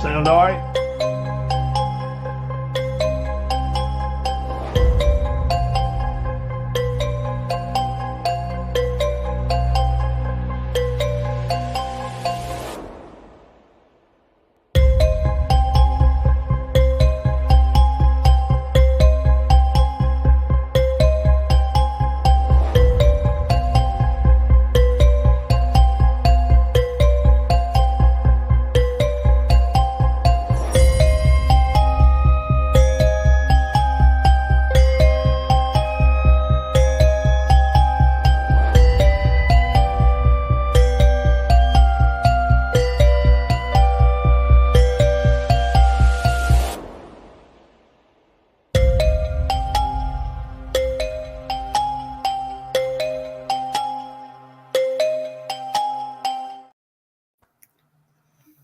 Sound all right?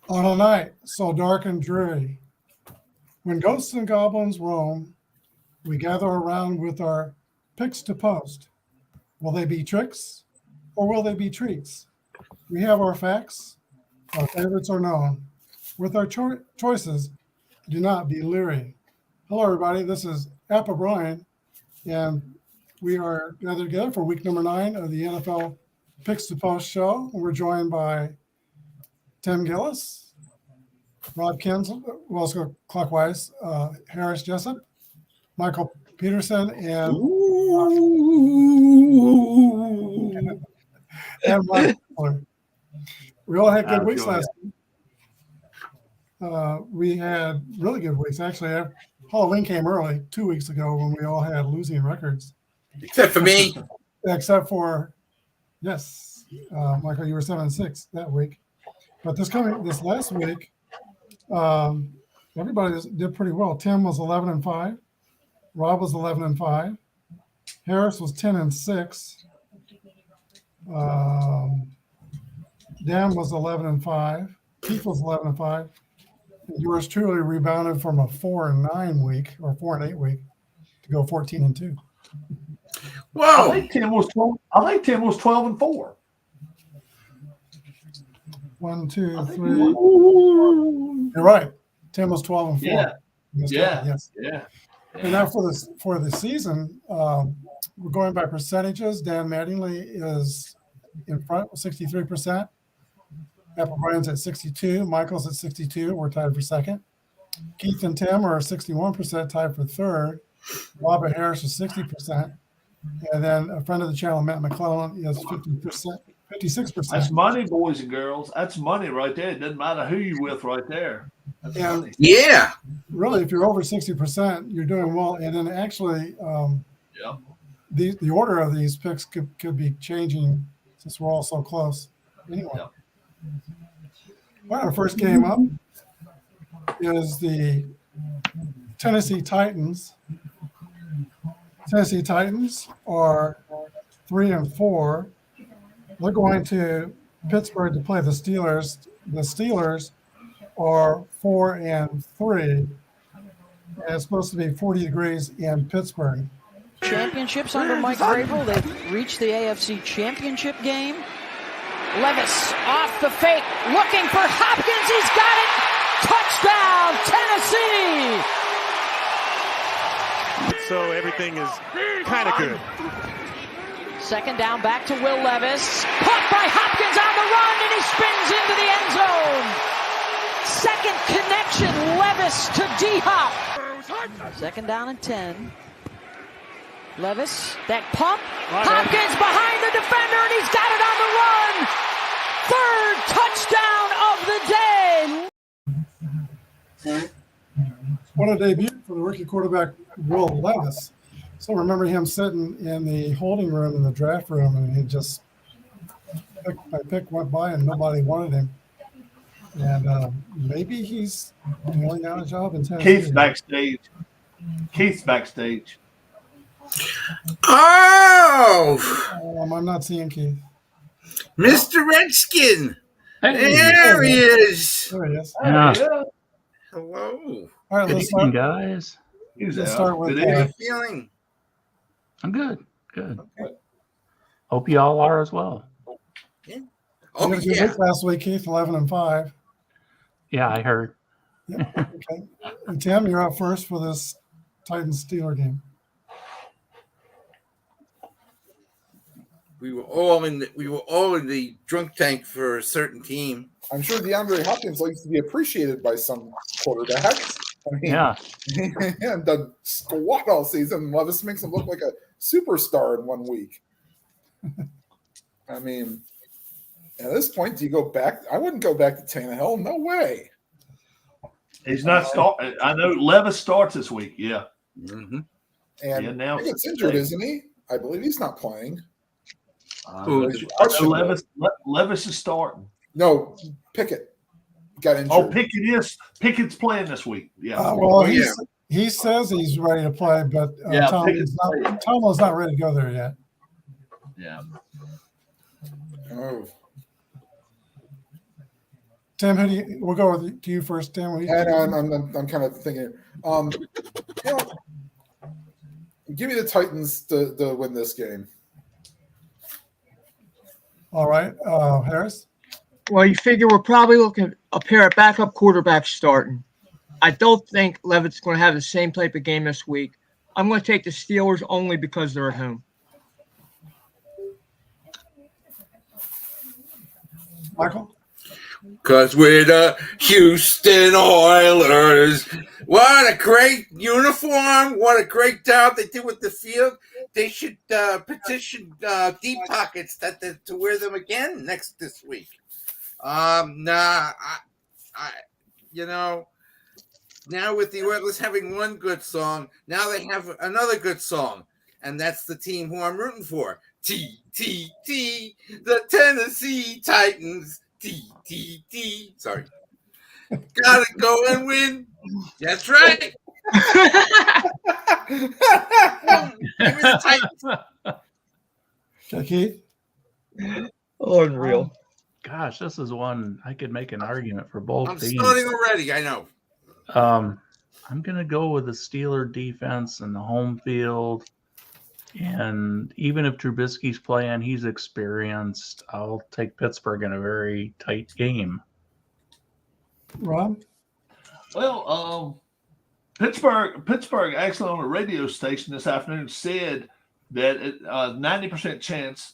On a night so dark and dreary, when ghosts and goblins roam, we gather around with our picks to post. Will they be tricks or will they be treats? We have our facts, our favorites are known. With our choices, do not be leery. Hello, everybody. This is APBA Brian, and we are gathered together for week number 9 of the NFL Picks to Post show. We're joined by Tim Gillis, Rob Kinsel, well, let's go clockwise, Harris Jessup, Michael Peterson, and Mike Fuller. We all had good weeks last week. We had really good weeks. Actually, Halloween came early 2 weeks ago when we all had losing records. Except for me. Except for, yes, Michael, you were 7-6 that week. But this last week, everybody did pretty well. Tim was 11-5. Rob was 11-5. Harris was 10-6. Dan was 11-5. Keith was 11-5. Yours truly rebounded from a 4-9 week or 4-8 week to go 14-2. Whoa! I think Tim was 12-4. 1, 2, 3. You're right. Tim was 12-4. Yeah. Yes. Yeah. And now for the season, we're going by percentages. Dan Mattingly is in front with 63%. APBA Brian's at 62. Michael's at 62. We're tied for second. Keith and Tim are 61%, tied for third. Robert Harris is 60%. And then a friend of the channel, Matt McClellan, is 50%, 56%. That's money, boys and girls. That's money right there. It doesn't matter who you're with right there. That's money. Yeah. Really, if you're over 60%, you're doing well. And then actually, the order of these picks could be changing since we're all so close. Anyway. Yep. All right, our first game up is the Tennessee Titans. Tennessee Titans are 3-4. They're going to Pittsburgh to play the Steelers. The Steelers are 4-3. And it's supposed to be 40 degrees in Pittsburgh. Championships under Mike Vrabel. They've reached the AFC Championship game. Levis off the fake, looking for Hopkins. He's got it. Touchdown, Tennessee. So everything is kind of good. Second down, back to Will Levis. Caught by Hopkins on the run, and he spins into the end zone. Second connection, Levis to D-Hop. Second down and 10. Levis, that pump. Hopkins behind the defender, and he's got it on the run. Third touchdown of the day. What a debut for the rookie quarterback, Will Levis. So remember him sitting in the holding room in the draft room, and he just pick by pick went by, and nobody wanted him. And maybe he's doing down a job in Tennessee. Keith's backstage. Oh! I'm not seeing Keith. Mr. Redskin. There he is. There he is. Yeah. Hello. All right, let's start, guys. let's start with How are you feeling? I'm good. Good. Okay. Hope you all are as well. Yeah. you Oh, had a good yeah. week last week, Keith, 11-5. Yeah, I heard. Yep. Okay. And Tim, you're up first for this Titans-Steeler game. We were all in the drunk tank for a certain team. I'm sure DeAndre Hopkins likes to be appreciated by some quarterbacks. I mean, Yeah. he hasn't done squat all season. Levis makes him look like a superstar in 1 week. I mean, at this point, do you go back? I wouldn't go back to Tannehill. No way. He's not starting. I know Levis starts this week. Yeah. Mm-hmm. And now Pickett's injured, isn't he? I believe he's not playing. Levis is starting. No, Pickett got injured. Oh, Pickett's playing this week. Yeah. He says he's ready to play, but Tomlin's not ready to go there yet. Yeah. Oh. Tim, we'll go to you first, Tim. I'm kind of thinking, give me the Titans to win this game. All right, Harris. Well, you figure we're probably looking at a pair of backup quarterbacks starting. I don't think Levitt's going to have the same type of game this week. I'm going to take the Steelers only because they're at home. Michael? Because we're the Houston Oilers. What a great uniform. What a great job they did with the field. They should petition Deep Pockets to wear them again this week. Now with the Oilers having one good song, now they have another good song. And that's the team who I'm rooting for. T, the Tennessee Titans. T. Sorry. Gotta go and win. That's right. Give me the Titans. Keith? Unreal. Gosh, this is one I could make an argument for both I'm teams. starting already, I know. I'm going to go with the Steeler defense and the home field. And even if Trubisky's playing, he's experienced. I'll take Pittsburgh in a very tight game. Rob? Well, Pittsburgh actually on a radio station this afternoon said that 90% chance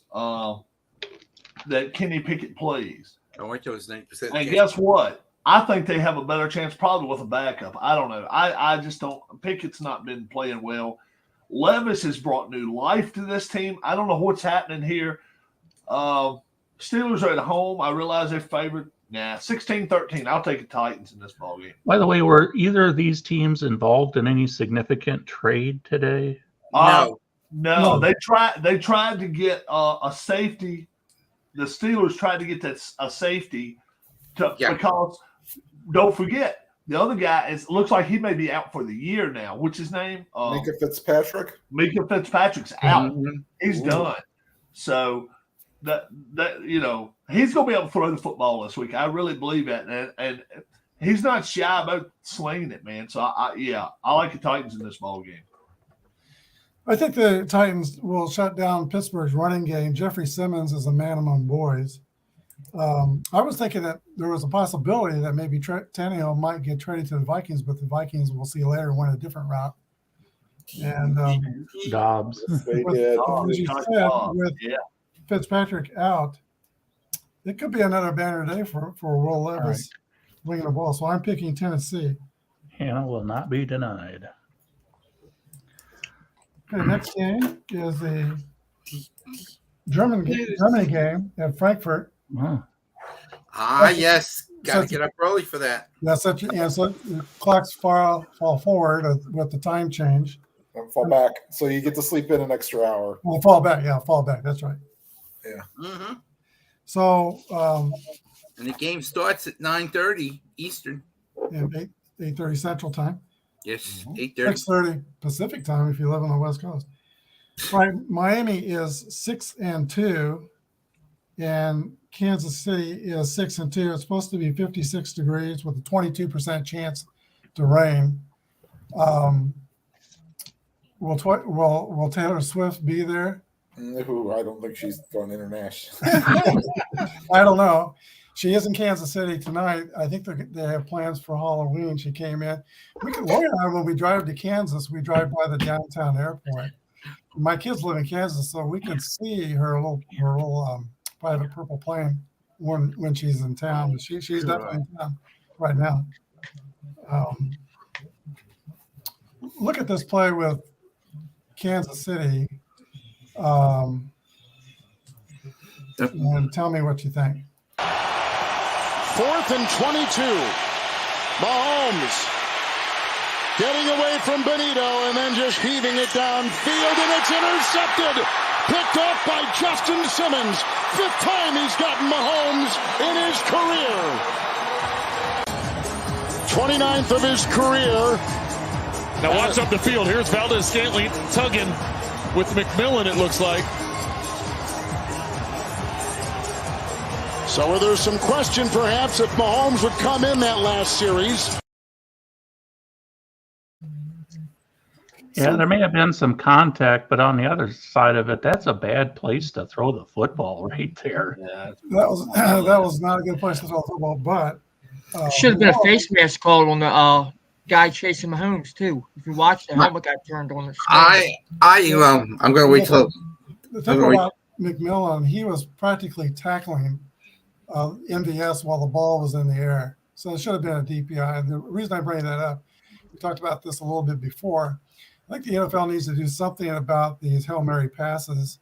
that Kenny Pickett plays. Oh, I chose 90%. And guess what? I think they have a better chance probably with a backup. I don't know. I just don't. Pickett's not been playing well. Levis has brought new life to this team. I don't know what's happening here. Steelers are at home. I realize they're favored. 16-13. I'll take the Titans in this ballgame. By the way, were either of these teams involved in any significant trade today? No. They tried to get a safety. The Steelers tried to get a safety because don't forget the other guy looks like he may be out for the year now. What's his name? Mika Fitzpatrick. Mika Fitzpatrick's out. Mm-hmm. He's done. So that he's going to be able to throw the football this week. I really believe that, and he's not shy about slinging it, man. So I like the Titans in this ball game. I think the Titans will shut down Pittsburgh's running game. Jeffrey Simmons is a man among boys. I was thinking that there was a possibility that maybe Tannehill might get traded to the Vikings, but the Vikings, we'll see later, went a different route. And Dobbs. They did. As you said, with Fitzpatrick out, it could be another banner day for Will Levis winging the ball. So I'm picking Tennessee. Hannah will not be denied. Okay, next game is the Germany game at Frankfurt. Wow. Yes. Got to get up early for that. That's such the clocks fall forward with the time change. And fall back. So you get to sleep in an extra hour. Well, fall back. Yeah, fall back. That's right. Yeah. Mm-hmm. So And the game starts at 9:30 Eastern. and 8:30 Central Time. Yes, 8:30. 6:30 Pacific Time if you live on the West Coast. Right, Miami is 6-2, and Kansas City is 6-2. It's supposed to be 56 degrees with a 22% chance to rain. Will Taylor Swift be there? I don't think she's going international. I don't know. She is in Kansas City tonight. I think they have plans for Halloween. She came in. Lori and I, when we drive to Kansas, we drive by the downtown airport. My kids live in Kansas, so we can see her little private purple plane when she's in town. She's definitely in town right now. Look at this play with Kansas City, and tell me what you think. 4th and 22. Mahomes getting away from Benito and then just heaving it downfield, and it's intercepted. Picked off by Justin Simmons. 5th time he's gotten Mahomes in his career. 29th of his career. Now watch up the field. Here's Valdez-Scantling tugging with McMillan, it looks like. So there's some question perhaps if Mahomes would come in that last series. Yeah, there may have been some contact, but on the other side of it, that's a bad place to throw the football right there. Yeah. That was not a good place to throw the football, but should have been a face mask called on the guy chasing Mahomes too. If you watch, the helmet got turned on. I'm going to wait till the thing about McMillan, he was practically tackling MVS while the ball was in the air, so it should have been a DPI. The reason I bring that up, we talked about this a little bit before. I think the NFL needs to do something about these Hail Mary passes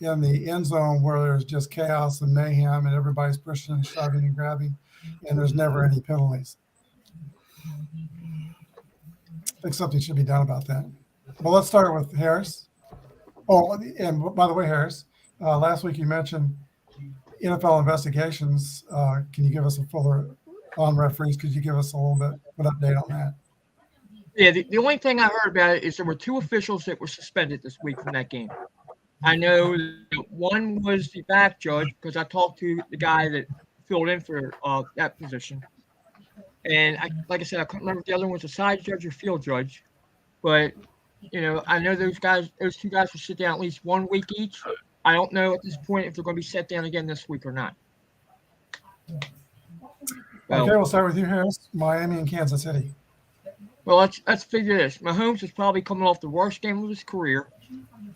in the end zone where there's just chaos and mayhem and everybody's pushing and shoving and grabbing, and there's never any penalties. I think something should be done about that. Well, let's start with Harris. Oh, and by the way, Harris, last week you mentioned NFL investigations. Can you give us a fuller on referees? Could you give us a little bit of an update on that? Yeah, the only thing I heard about it is there were 2 officials that were suspended this week from that game. I know that one was the back judge because I talked to the guy that filled in for that position. And like I said, I couldn't remember if the other one was a side judge or field judge. But, I know those 2 guys will sit down at least 1 week each. I don't know at this point if they're going to be set down again this week or not. Okay, we'll start with you, Harris. Miami and Kansas City. Well, let's figure this. Mahomes is probably coming off the worst game of his career.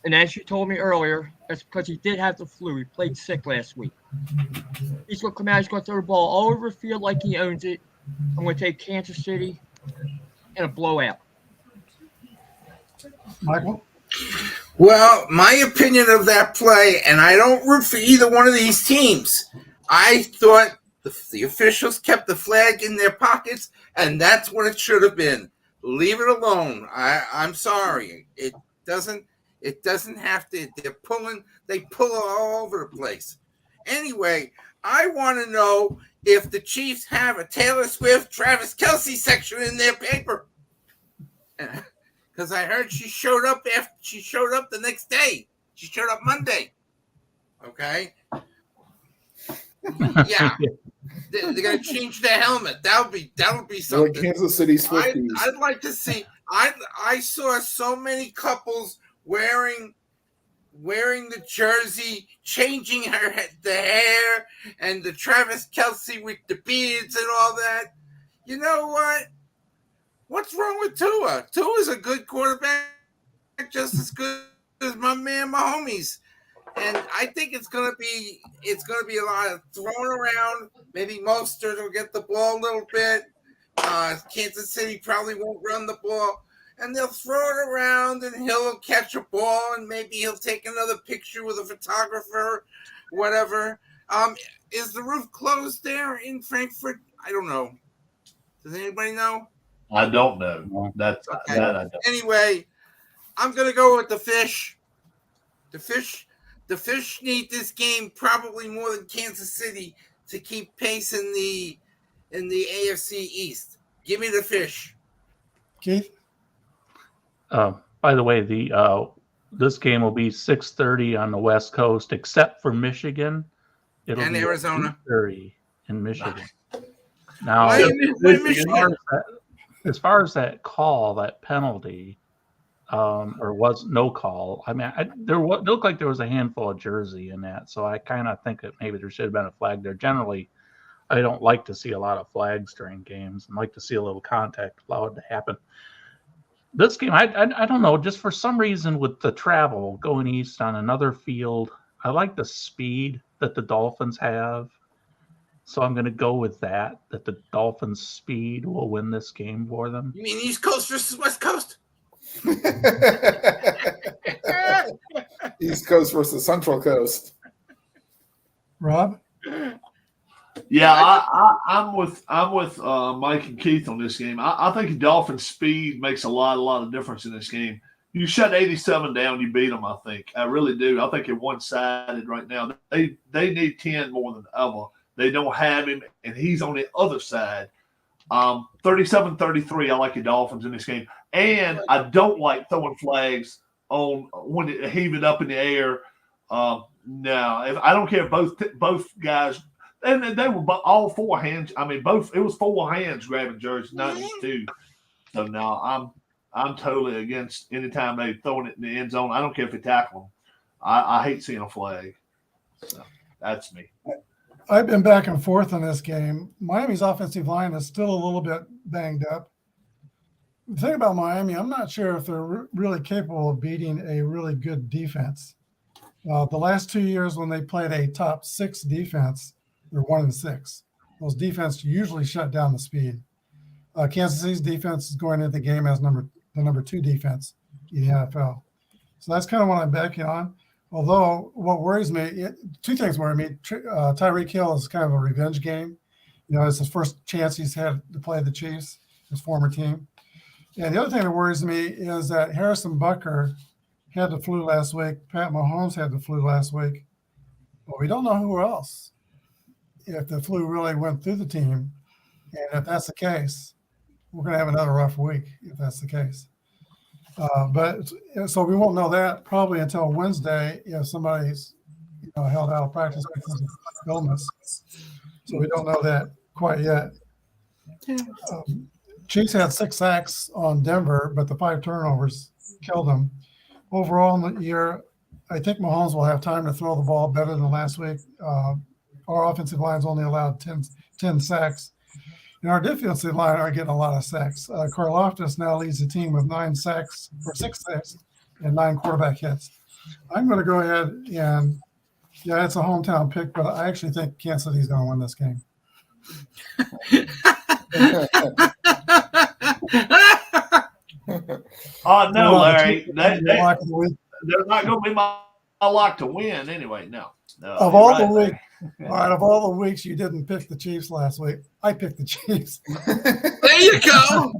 And as you told me earlier, that's because he did have the flu. He played sick last week. He's going to come out. He's going to throw the ball all over the field like he owns it. I'm going to take Kansas City in a blowout. Michael? Well, my opinion of that play, and I don't root for either one of these teams. I thought the officials kept the flag in their pockets, and that's what it should have been. Leave it alone. I'm sorry. It doesn't have to. They pull it all over the place. Anyway, I want to know if the Chiefs have a Taylor Swift, Travis Kelce section in their paper. Because I heard she showed up the next day. She showed up Monday. Okay. Yeah. They're gonna change the helmet. That'll be something. Like Kansas City Swifties. I'd like to see. I saw so many couples wearing the jersey, changing the hair, and the Travis Kelce with the beads and all that. You know what? What's wrong with Tua? Tua's a good quarterback, just as good as my man Mahomes. And I think it's gonna be a lot of throwing around. Maybe Mostert will get the ball a little bit. Kansas City probably won't run the ball, and they'll throw it around, and he'll catch a ball, and maybe he'll take another picture with a photographer, whatever. Is the roof closed there in Frankfurt? I don't know. Does anybody know? I don't know. That I don't. Anyway, I'm gonna go with the Fish. The Fish need this game probably more than Kansas City to keep pace in the AFC East. Give me the Fish. Keith? By the way, this game will be 6:30 on the West Coast, except for Michigan. It'll And be Arizona. 8:30 in Michigan. Now, as far as that call, that penalty, or was no call. I mean, it looked like there was a handful of jersey in that, so I kind of think that maybe there should have been a flag there. Generally, I don't like to see a lot of flags during games. I like to see a little contact allowed to happen. This game, I don't know, just for some reason with the travel going east on another field, I like the speed that the Dolphins have. So I'm going to go with that the Dolphins' speed will win this game for them. You mean East Coast versus West Coast? East Coast versus Central Coast. Rob? Yeah, I'm with Mike and Keith on this game. I think the Dolphins' speed makes a lot of difference in this game. You shut 87 down, you beat them. I think I really do. I think they're one-sided right now. They need 10 more than ever. They don't have him, and he's on the other side. 37-33. I like the Dolphins in this game, and I don't like throwing flags on when it heave it up in the air. No, I don't care if both guys. And they were all four hands. I mean, both. It was four hands grabbing jerseys, not just two. So no, I'm totally against anytime they throwing it in the end zone. I don't care if they tackle them. I hate seeing a flag. So that's me. I've been back and forth on this game. Miami's offensive line is still a little bit banged up. The thing about Miami, I'm not sure if they're really capable of beating a really good defense. The last 2 years when they played a top 6 defense, they're 1-6. Those defenses usually shut down the speed. Kansas City's defense is going into the game as the number 2 defense in the NFL. So that's kind of what I'm backing on. Although what worries me, two things worry me. Tyreek Hill is kind of a revenge game. You know, it's his first chance he's had to play the Chiefs, his former team. And the other thing that worries me is that Harrison Butker had the flu last week. Pat Mahomes had the flu last week. But we don't know who else. If the flu really went through the team, and if that's the case, we're going to have another rough week if that's the case. So we won't know that probably until Wednesday if somebody's held out of practice because of illness. So we don't know that quite yet. Chiefs had 6 sacks on Denver, but the 5 turnovers killed them. Overall in the year, I think Mahomes will have time to throw the ball better than last week. Our offensive line's only allowed 10 sacks. And our defensive line are getting a lot of sacks. Karlaftis now leads the team with 6 sacks and 9 quarterback hits. I'm going to go ahead and, it's a hometown pick, but I actually think Kansas City's going to win this game. No, Larry. They're not going to be my lock to win anyway. No. Of all the weeks. All right, of all the weeks you didn't pick the Chiefs last week, I picked the Chiefs. There you go.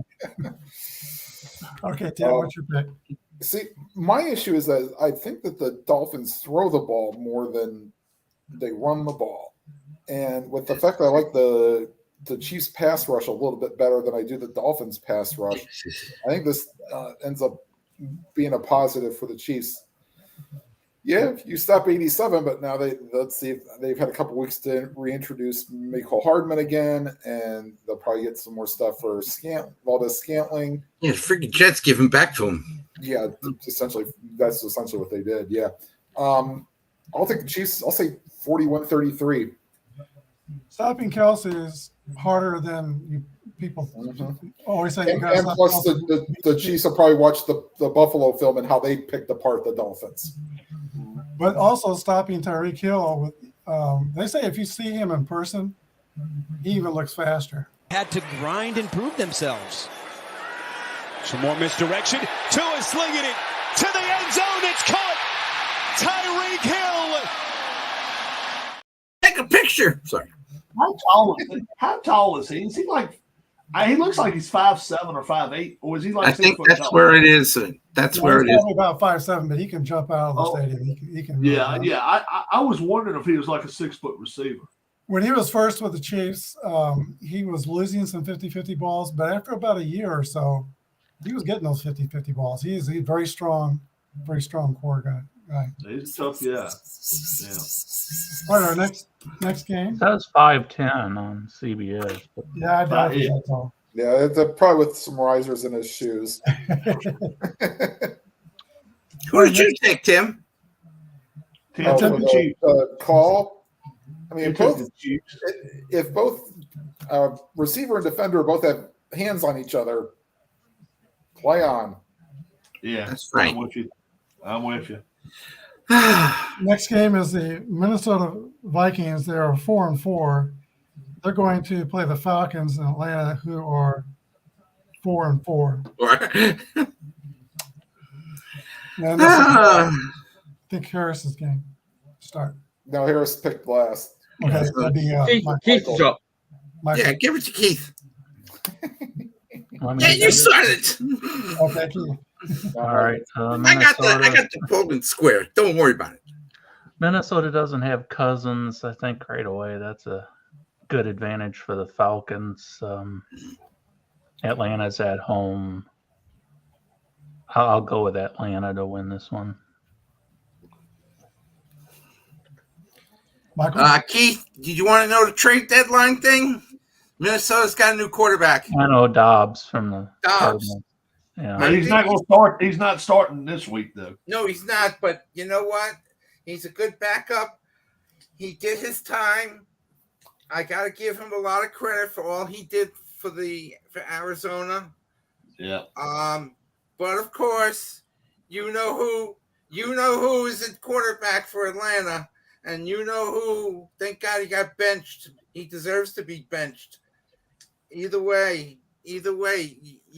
Okay, Tim, what's your pick? See, my issue is that I think that the Dolphins throw the ball more than they run the ball. And with the fact that I like the Chiefs pass rush a little bit better than I do the Dolphins pass rush, I think this ends up being a positive for the Chiefs. Yeah, you stop 87, but now let's see if they've had a couple weeks to reintroduce Mecole Hardman again, and they'll probably get some more stuff for Valdez-Scantling. Yeah, freaking Jets give him back to him. Yeah, that's essentially what they did. Yeah, I'll take the Chiefs. I'll say 41-33. Stopping Kelce is harder than people always say. And plus, the Chiefs will probably watch the Buffalo film and how they picked apart the Dolphins. But also stopping Tyreek Hill, they say if you see him in person, he even looks faster. Had to grind and prove themselves. Some more misdirection. Tua is slinging it to the end zone. It's caught. Tyreek Hill. Take a picture. Sorry. How tall is he? Is he like? He looks like he's 5'7" or 5'8", or is he like? I think that's where it is. That's where it is. About 5'7", but he can jump out of the stadium. He can. Really I was wondering if he was like a 6-foot receiver. When he was first with the Chiefs, he was losing some 50-50 balls, but after about a year or so, he was getting those 50-50 balls. He's very strong core guy. He's tough, yeah. All right, our next game. That was 5'10" on CBS. But yeah, I doubt that's all. Yeah, it's probably with some risers in his shoes. Who did you take, Tim? Tim Call. I mean, if both Receiver and defender both have hands on each other. Play on. Yeah, That's right. I'm with you. Next game is the Minnesota Vikings. They are 4-4. They're going to play the Falcons in Atlanta, who are 4-4. And this is, I think Harris's game start. No, Harris picked last. Okay, that'd be Keith is up. Michael. Yeah, give it to Keith. Let me Yeah, get you it. started. Okay, Keith. All right. I got the Golden Square. Don't worry about it. Minnesota doesn't have Cousins. I think right away that's a good advantage for the Falcons. Atlanta's at home. I'll go with Atlanta to win this one. Michael? Keith, did you want to know the trade deadline thing? Minnesota's got a new quarterback. I know Dobbs from the Dobbs. Cardinals. Yeah. But he's not going to start. He's not starting this week, though. No, he's not. But you know what? He's a good backup. He did his time. I got to give him a lot of credit for all he did for Arizona. Yeah. But of course, you know who is the quarterback for Atlanta, and you know who. Thank God he got benched. He deserves to be benched. Either way, you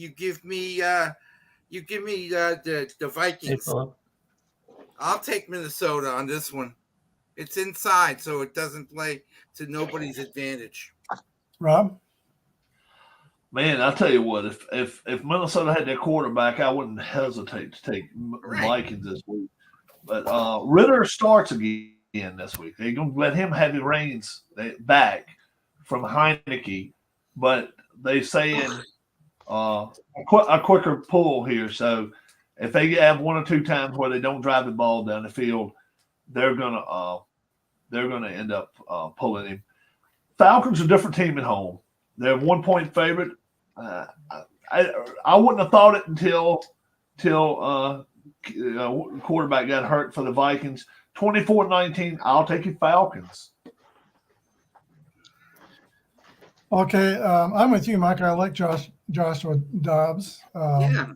give me the Vikings. I'll take Minnesota on this one. It's inside, so it doesn't play to nobody's advantage. Rob? Man, I'll tell you what, if Minnesota had their quarterback, I wouldn't hesitate to take Vikings this week. But Ritter starts again this week. They're going to let him have the reins back from Heineke, but they're saying a quicker pull here. So if they have one or two times where they don't drive the ball down the field, they're gonna end up pulling him. Falcons are a different team at home. They're a 1-point favorite. I wouldn't have thought it until quarterback got hurt for the Vikings. 24-19. I'll take you Falcons. Okay, I'm with you, Mike. I like Joshua Dobbs. Yeah.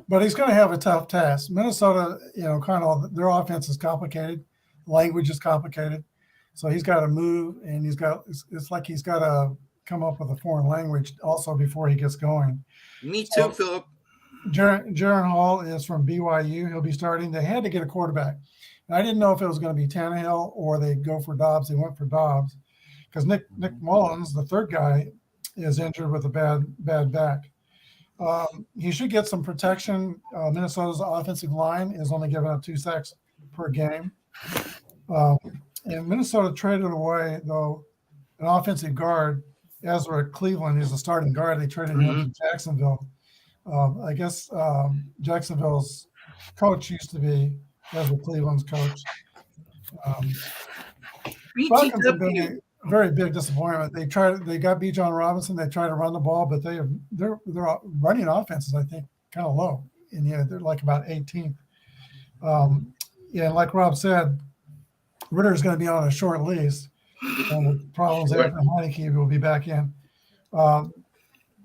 But he's going to have a tough task. Minnesota, kind of their offense is complicated. Language is complicated. So he's got to move, and it's like he's got to come up with a foreign language also before he gets going. Me too, Philip. Jaron Hall is from BYU. He'll be starting. They had to get a quarterback. And I didn't know if it was going to be Tannehill or they'd go for Dobbs. They went for Dobbs because Nick Mullins, the third guy, is injured with a bad back. He should get some protection. Minnesota's offensive line is only giving up 2 sacks per game. And Minnesota traded away, though, an offensive guard, Ezra Cleveland. He's a starting guard. They traded him to Jacksonville. I guess Jacksonville's coach used to be Ezra Cleveland's coach. Falcons have been a very big disappointment. They got Bijan Robinson. They tried to run the ball, but their running offense is, I think, kind of low. And they're like about 18th. Like Rob said, Ritter is going to be on a short lease. And the problems there for Heineke will be back in.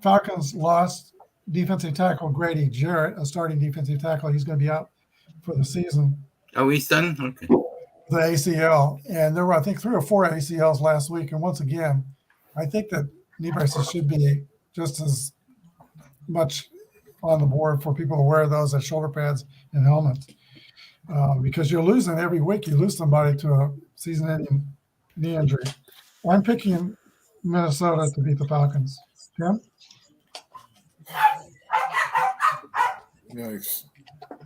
Falcons lost defensive tackle Grady Jarrett, a starting defensive tackle. He's going to be out for the season. Oh, he's done? Okay. The ACL. And there were, I think, 3 or 4 ACLs last week. And once again, I think that knee braces should be just as much on the board for people to wear those as shoulder pads and helmets. Because you're losing every week. You lose somebody to a season-ending knee injury. I'm picking Minnesota to beat the Falcons. Tim? Yikes.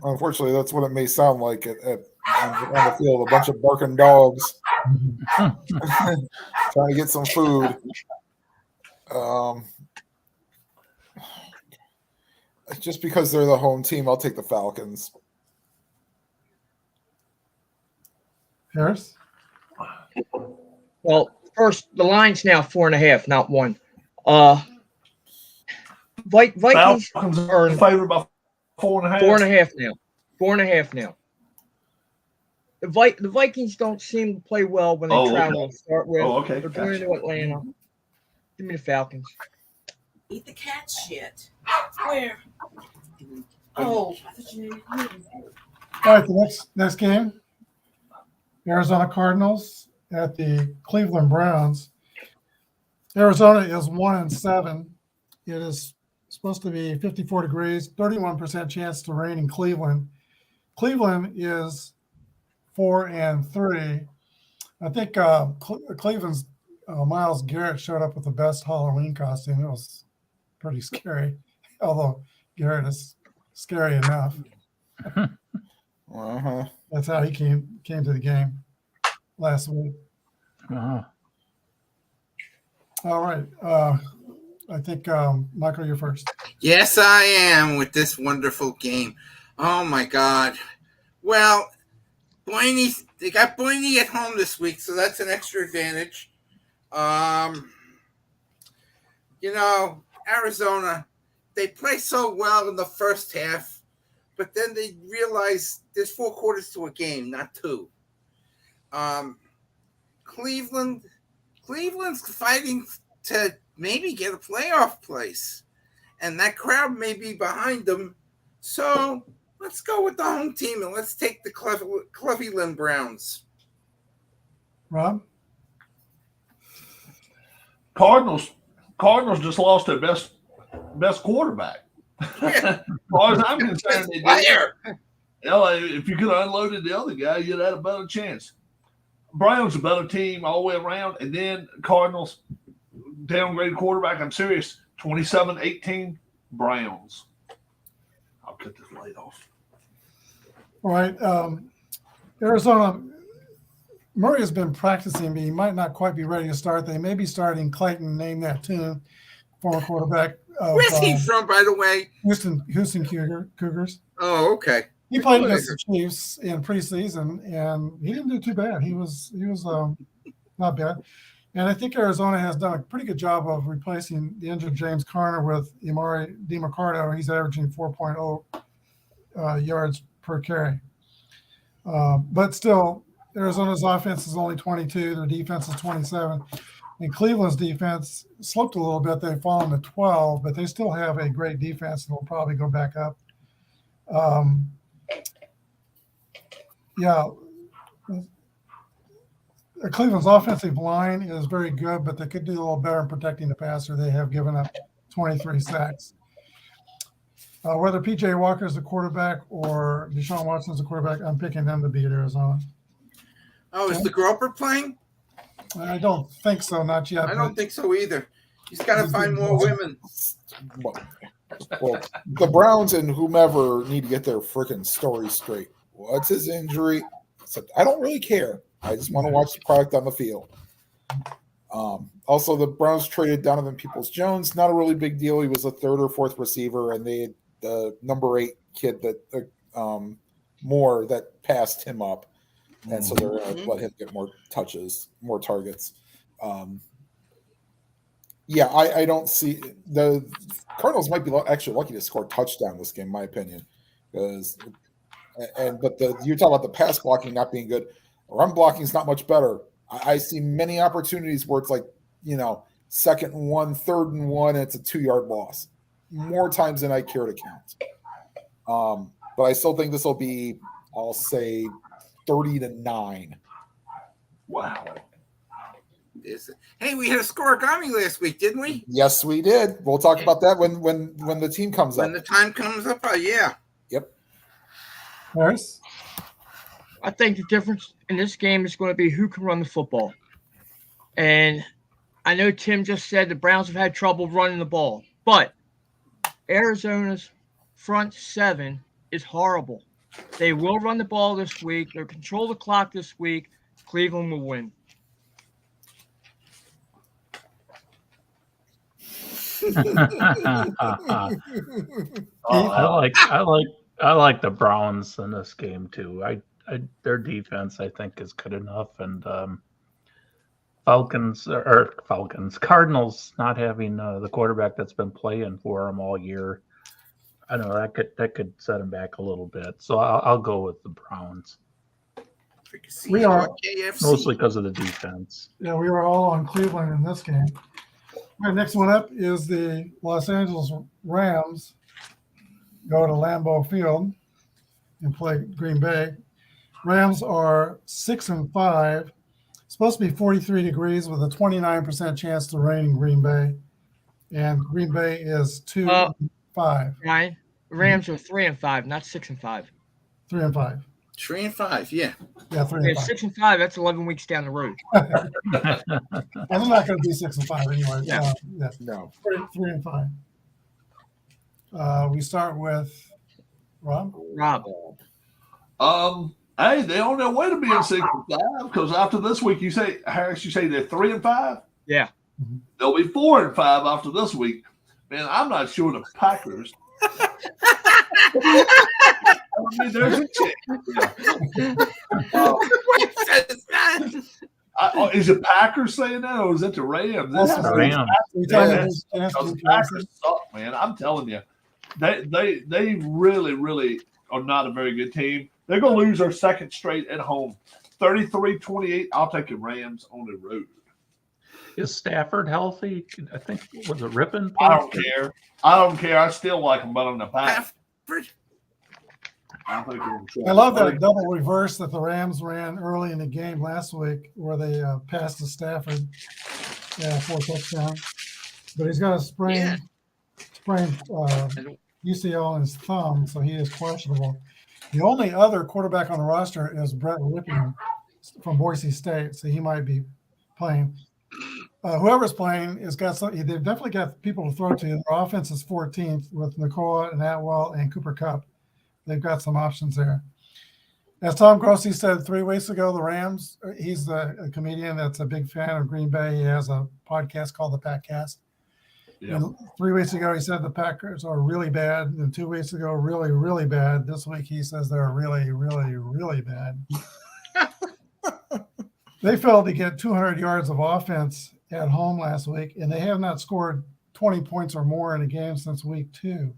Unfortunately, that's what it may sound like on the field. A bunch of barking dogs trying to get some food. Just because they're the home team, I'll take the Falcons. Harris? Well, first, the line's now 4.5, not 1. Vikings are favored by 4.5. 4.5 now. 4.5 now. The Vikings don't seem to play well when they travel to start with. Oh, okay. They're going to Atlanta. Give me the Falcons. Eat the cat shit. Where? Oh, I thought you knew. All right, the next game, Arizona Cardinals at the Cleveland Browns. Arizona is 1-7. It is supposed to be 54 degrees, 31% chance to rain in Cleveland. Cleveland is 4-3. I think Cleveland's Myles Garrett showed up with the best Halloween costume. It was pretty scary, although Garrett is scary enough. Uh-huh. That's how he came to the game last week. Uh-huh. All right. I think, Michael, you're first. Yes, I am with this wonderful game. Oh, my God. Well, they got Blaney at home this week, so that's an extra advantage. Arizona, they play so well in the first half, but then they realize there's 4 quarters to a game, not 2. Cleveland's fighting to maybe get a playoff place, and that crowd may be behind them. So let's go with the home team, and let's take the Cleveland Browns. Rob? Cardinals just lost their best quarterback. As far as I'm concerned, they did. If you could have unloaded the other guy, you'd have had a better chance. Browns a better team all the way around, and then Cardinals downgraded quarterback. I'm serious. 27-18 Browns. I'll cut this light off. All right. Arizona, Murray has been practicing, but he might not quite be ready to start. They may be starting Clayton, name that tune, former quarterback. Where's he from, by the way? Houston Cougars. Oh, okay. He played against the Chiefs in preseason, and he didn't do too bad. He was not bad. And I think Arizona has done a pretty good job of replacing the injured James Conner with Emari DeMarcado. He's averaging 4.0 yards per carry. But still, Arizona's offense is only 22. Their defense is 27. And Cleveland's defense slipped a little bit. They've fallen to 12, but they still have a great defense and will probably go back up. Cleveland's offensive line is very good, but they could do a little better in protecting the passer. They have given up 23 sacks. Whether P.J. Walker is the quarterback or Deshaun Watson is the quarterback, I'm picking them to beat Arizona. Oh, is the Groper playing? I don't think so, not yet. I don't think so either. He's got to find more women. Well, the Browns and whomever need to get their freaking story straight. What's his injury? I don't really care. I just want to watch the product on the field. Also, the Browns traded Donovan Peoples-Jones. Not a really big deal. He was a 3rd or 4th receiver, and they had the number 8 kid that Moore that passed him up, and so they're going to let him get more touches, more targets. I don't see the Cardinals might be actually lucky to score a touchdown this game, in my opinion, but you talk about the pass blocking not being good. Run blocking is not much better. I see many opportunities where it's like, 2nd and 1, 3rd and 1, and it's a 2-yard loss. More times than I care to count. But I still think this will be, I'll say, 30-9. Wow. Hey, we had a scoregami last week, didn't we? Yes, we did. We'll talk about that when the team comes up. When the time comes up, yeah. Yep. Harris? I think the difference in this game is going to be who can run the football. And I know Tim just said the Browns have had trouble running the ball, but Arizona's front 7 is horrible. They will run the ball this week. They'll control the clock this week. Cleveland will win. I like the Browns in this game too. Their defense, I think, is good enough, and Cardinals not having the quarterback that's been playing for them all year. I don't know, that could set them back a little bit. So I'll go with the Browns. We are mostly because of the defense. Yeah, we were all on Cleveland in this game. All right, next one up is the Los Angeles Rams go to Lambeau Field and play Green Bay. Rams are 6-5. Supposed to be 43 degrees with a 29% chance to rain in Green Bay. And Green Bay is 2-5. Ryan, the Rams are 3-5, not 6-5. 3-5. 3-5, yeah. Yeah, 3-5. 6-5. That's 11 weeks down the road. I'm not going to be 6-5 anyway. Yeah. No. 3-5. We start with Rob. Hey, they're on their way to being 6-5 because after this week, you say, Harris, you say they're 3-5? Yeah. They'll be 4-5 after this week. Man, I'm not sure the Packers. I mean, there's a chance. Is it Packers saying that, or is it the Rams? That's the Rams. Because the Packers suck, man. I'm telling you, they really, really are not a very good team. They're going to lose their second straight at home. 33-28. I'll take the Rams on the road. Is Stafford healthy? I think, was it Rippon? I don't care. I still like them, but on the back. I love that double reverse that the Rams ran early in the game last week where they passed to Stafford for a touchdown. But he's got a sprained UCL in his thumb, so he is questionable. The only other quarterback on the roster is Brett Rippon from Boise State, so he might be playing. Whoever's playing has got some. They've definitely got people to throw to. Their offense is 14th with Nakoa and Atwell and Cooper Kupp. They've got some options there. As Tom Grossi said 3 weeks ago, the Rams. He's a comedian that's a big fan of Green Bay. He has a podcast called the Packcast. Yeah. And 3 weeks ago, he said the Packers are really bad. And 2 weeks ago, really, really bad. This week, he says they're really, really, really bad. They failed to get 200 yards of offense at home last week, and they have not scored 20 points or more in a game since week 2.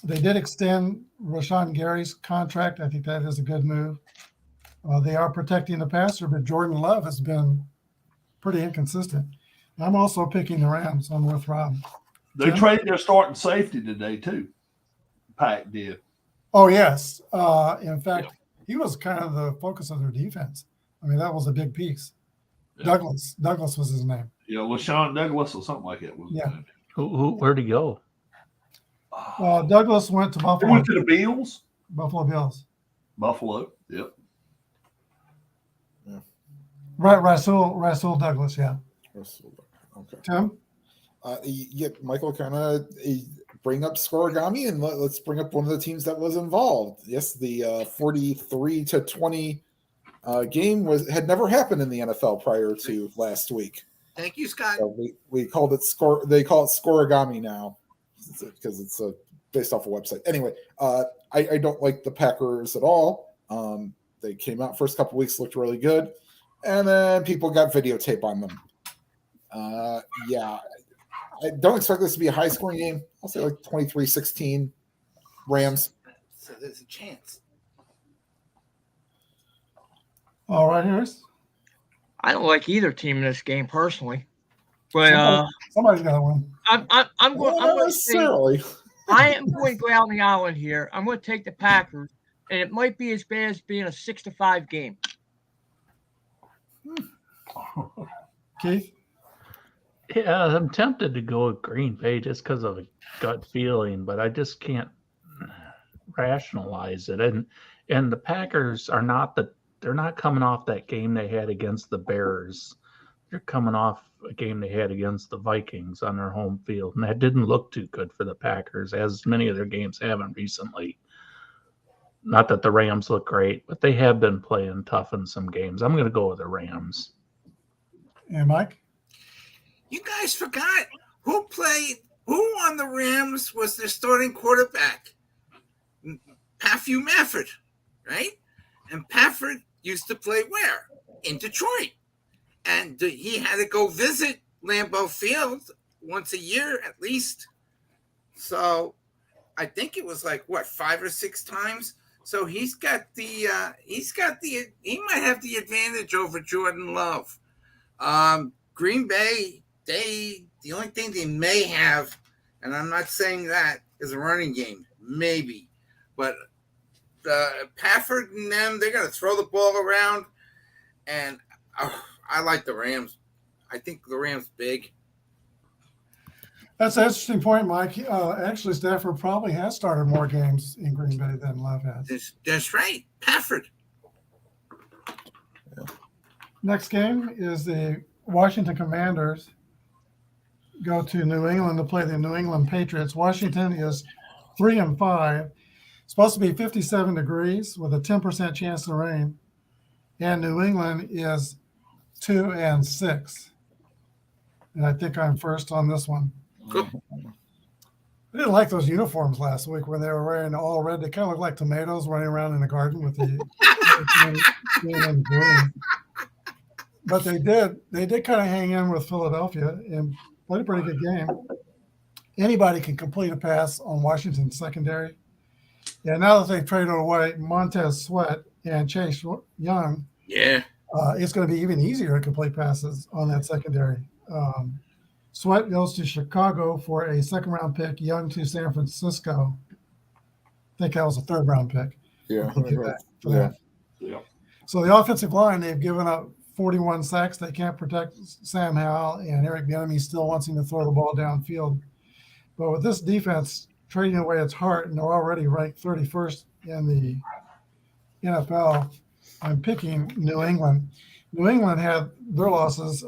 They did extend Rashawn Gary's contract. I think that is a good move. They are protecting the passer, but Jordan Love has been pretty inconsistent. I'm also picking the Rams. I'm with Rob. They traded their starting safety today, too. Pack did. Oh, yes. In fact, he was kind of the focus of their defense. I mean, that was a big piece. Yeah. Douglas was his name. Yeah, LaShawn Douglas or something like that. Where'd he go? Douglas went to Buffalo. He went to the Bills? Buffalo Bills. Buffalo, yep. Yeah. Right, Rasul Douglas, yeah. Okay. Tim? Michael, kind of bring up Scorigami and let's bring up one of the teams that was involved. Yes, the 43-20 game had never happened in the NFL prior to last week. Thank you, Scott. So we called it They call it Scorigami now because it's based off a website. Anyway, I don't like the Packers at all. They came out first couple weeks, looked really good, and then people got videotape on them. I don't expect this to be a high-scoring game. I'll say like 23-16 Rams. So there's a chance. All right, Harris. I don't like either team in this game personally, but somebody's got to win. I'm going to go out on the island here. I'm going to take the Packers, and it might be as bad as being a 6-5 game. Keith? Yeah, I'm tempted to go with Green Bay just because of a gut feeling, but I just can't rationalize it. And the Packers are they're not coming off that game they had against the Bears. They're coming off a game they had against the Vikings on their home field, and that didn't look too good for the Packers, as many of their games haven't recently. Not that the Rams look great, but they have been playing tough in some games. I'm going to go with the Rams. And Mike? You guys forgot who on the Rams was their starting quarterback? Matthew Stafford, right? And Stafford used to play where? In Detroit. And he had to go visit Lambeau Field once a year at least. So I think it was like 5 or 6 times. So he might have the advantage over Jordan Love. Green Bay, the only thing they may have, and I'm not saying that, is a running game, maybe. But Pafford and them, they're going to throw the ball around, and I like the Rams. I think the Rams big. That's an interesting point, Mike. Actually, Stafford probably has started more games in Green Bay than Love has. That's right, Pafford. Yeah. Next game is the Washington Commanders go to New England to play the New England Patriots. Washington is 3-5. Supposed to be 57 degrees with a 10% chance of rain. And New England is 2-6. And I think I'm first on this one. Cool. I didn't like those uniforms last week when they were wearing all red. They kind of looked like tomatoes running around in the garden with the green. But they did kind of hang in with Philadelphia and played a pretty good game. Anybody can complete a pass on Washington's secondary. Yeah, now that they've traded away Montez Sweat and Chase Young, it's going to be even easier to complete passes on that secondary. Sweat goes to Chicago for a second-round pick, Young to San Francisco. I think that was a third-round pick. Yeah. So the offensive line, they've given up 41 sacks. They can't protect Sam Howell, and Eric Bieniemy still wants him to throw the ball downfield. But with this defense trading away its heart, and they're already ranked 31st in the NFL, I'm picking New England. New England had their losses.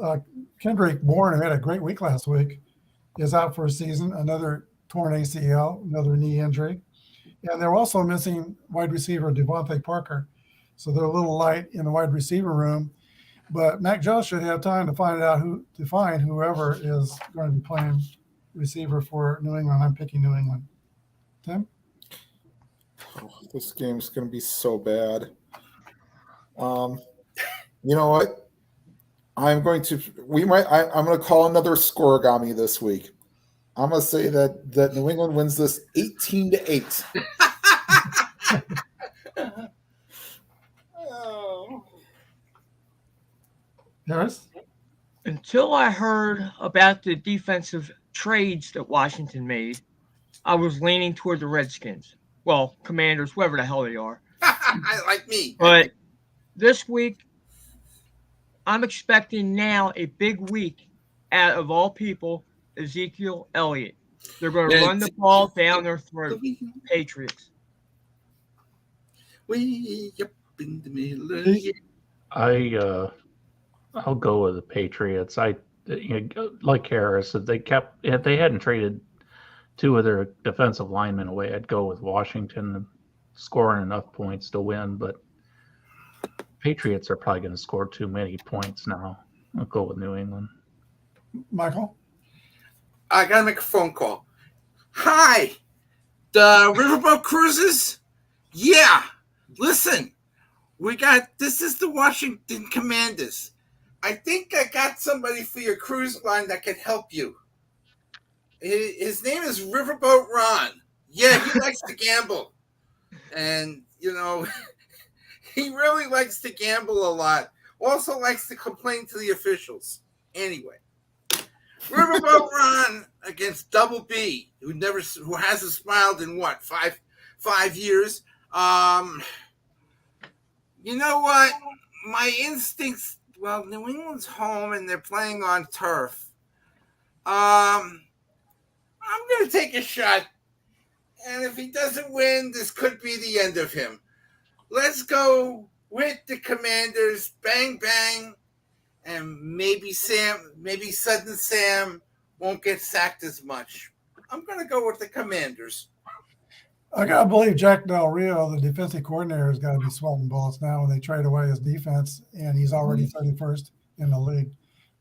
Kendrick Bourne, who had a great week last week, is out for a season, another torn ACL, another knee injury. And they're also missing wide receiver Devontae Parker. So they're a little light in the wide receiver room. But Mac Jones should have time to find whoever is going to be playing receiver for New England. I'm picking New England. Tim? This game's going to be so bad. You know what? I'm going to call another scoregami this week. I'm going to say that New England wins this 18-8. Harris? Until I heard about the defensive trades that Washington made, I was leaning toward the Redskins. Well, Commanders, whoever the hell they are. Like me. But this week, I'm expecting now a big week out of all people, Ezekiel Elliott. They're going to run the ball down their throat. Patriots. Way up in the middle of the year. I'll go with the Patriots. Like Harris, if they hadn't traded two of their defensive linemen away, I'd go with Washington scoring enough points to win, but Patriots are probably going to score too many points now. I'll go with New England. Michael? I got to make a phone call. Hi, the Riverboat Cruises? Yeah, listen, this is the Washington Commanders. I think I got somebody for your cruise line that can help you. His name is Riverboat Ron. Yeah, he likes to gamble. And, he really likes to gamble a lot. Also likes to complain to the officials. Anyway, Riverboat Ron against Double B, who hasn't smiled in 5 years. You know what? My instincts. Well, New England's home and they're playing on turf. I'm going to take a shot. And if he doesn't win, this could be the end of him. Let's go with the Commanders. Bang, bang. And maybe Sudden Sam won't get sacked as much. I'm going to go with the Commanders. I got to believe Jack Del Rio, the defensive coordinator, has got to be sweating bullets now when they trade away his defense, and he's already 31st in the league.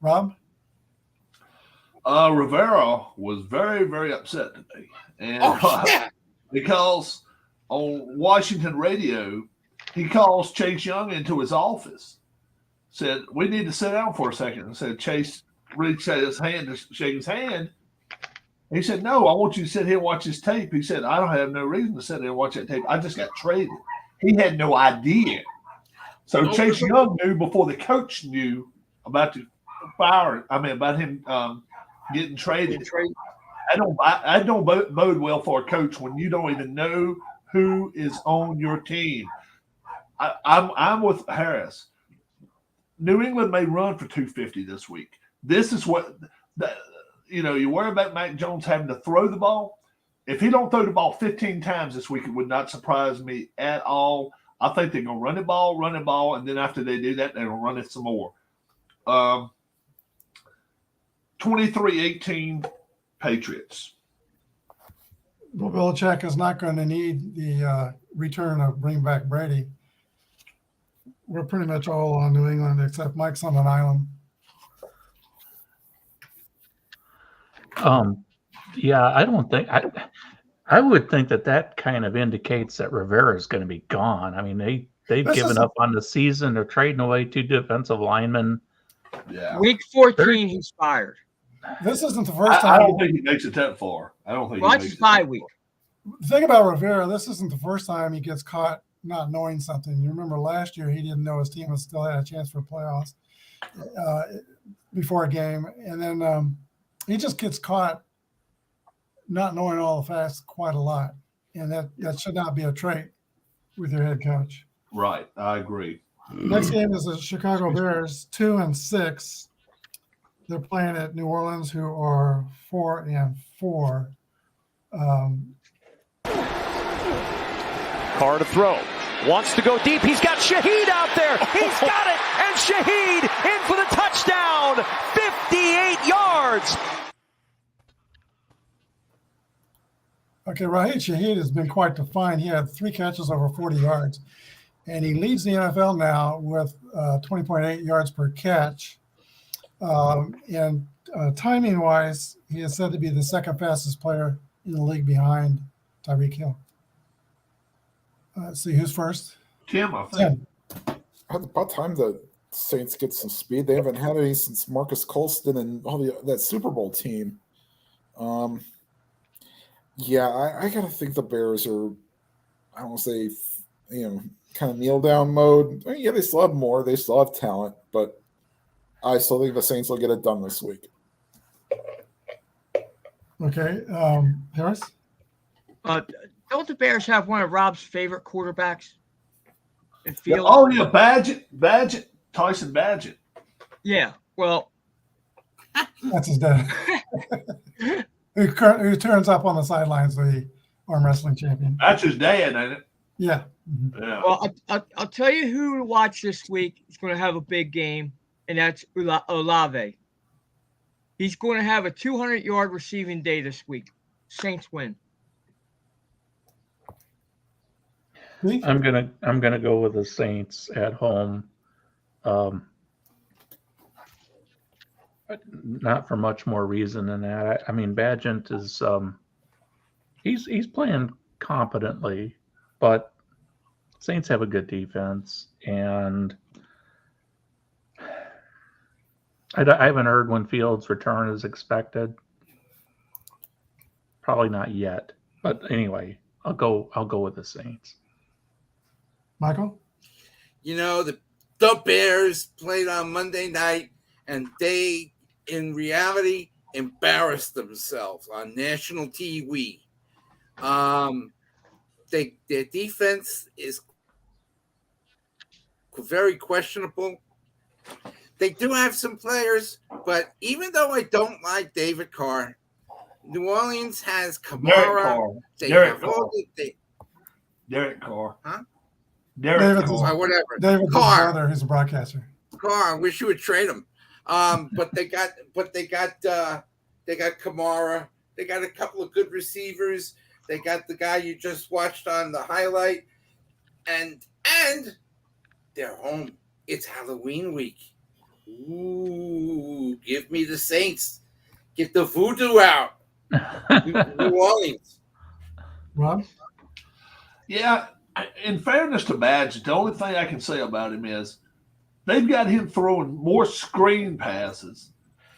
Rob? Rivera was very, very upset today. And because on Washington radio, he calls Chase Young into his office, said, we need to sit down for a second. And said, Chase reached out his hand to shake his hand. He said, no, I want you to sit here and watch this tape. He said, I don't have no reason to sit there and watch that tape. I just got traded. He had no idea. So Chase Young knew before the coach knew about the about him getting traded. I don't bode well for a coach when you don't even know who is on your team. I'm with Harris. New England may run for 250 this week. This is what you worry about Mac Jones having to throw the ball. If he don't throw the ball 15 times this week, it would not surprise me at all. I think they're going to run the ball, and then after they do that, they're going to run it some more. 23-18 Patriots. Well, Belichick is not going to need the return of bring back Brady. We're pretty much all on New England except Mike's on an island. Yeah, I don't think I would think that kind of indicates that Rivera is going to be gone. I mean, they've given up on the season. They're trading away 2 defensive linemen. Yeah. Week 14, he's fired. This isn't the first time. I don't think he makes it that far. I don't think. Well, that's his bye week. The thing about Rivera, this isn't the first time he gets caught not knowing something. You remember last year he didn't know his team still had a chance for playoffs before a game, and then he just gets caught not knowing all the facts quite a lot, and that should not be a trait with your head coach. Right, I agree. Next game is the Chicago Bears, 2-6. They're playing at New Orleans, who are 4-4. Carr to throw. Wants to go deep. He's got Shaheed out there. He's got it. And Shaheed in for the touchdown. 58 yards. Okay, Raheed Shaheed has been quite defined. He had 3 catches over 40 yards. And he leads the NFL now with 20.8 yards per catch. And timing-wise, he is said to be the second fastest player in the league behind Tyreek Hill. Let's see, who's first? Tim, I think. About time the Saints get some speed. They haven't had any since Marcus Colston and that Super Bowl team. Yeah, I got to think the Bears are, I don't want to say, kind of kneel down mode. I mean, yeah, they still have more. They still have talent, but I still think the Saints will get it done this week. Okay, Harris? Don't the Bears have one of Rob's favorite quarterbacks? Oh, yeah, Badgett, Tyson Badgett. Yeah, well. That's his dad. who turns up on the sidelines, the arm wrestling champion. That's his dad, ain't it? Yeah. Mm-hmm. Yeah. Well, I'll tell you who to watch this week. He's going to have a big game, and that's Olave. He's going to have a 200-yard receiving day this week. Saints win. I'm gonna go with the Saints at home. Not for much more reason than that. I mean, Badgett is he's playing competently, but Saints have a good defense, and I haven't heard when Fields' return is expected. Probably not yet, but anyway, I'll go with the Saints. Michael? The Bears played on Monday night, and they, in reality, embarrassed themselves on national TV. Their defense is very questionable. They do have some players, but even though I don't like David Carr, New Orleans has Kamara. Derek Carr. Huh? David's whatever. David's brother, who's a broadcaster. Carr, I wish you would trade him. But they got Kamara. They got a couple of good receivers. They got the guy you just watched on the highlight, and they're home. It's Halloween week. Ooh, give me the Saints. Get the voodoo out. New Orleans. Rob? Yeah, in fairness to Badgett, the only thing I can say about him is they've got him throwing more screen passes.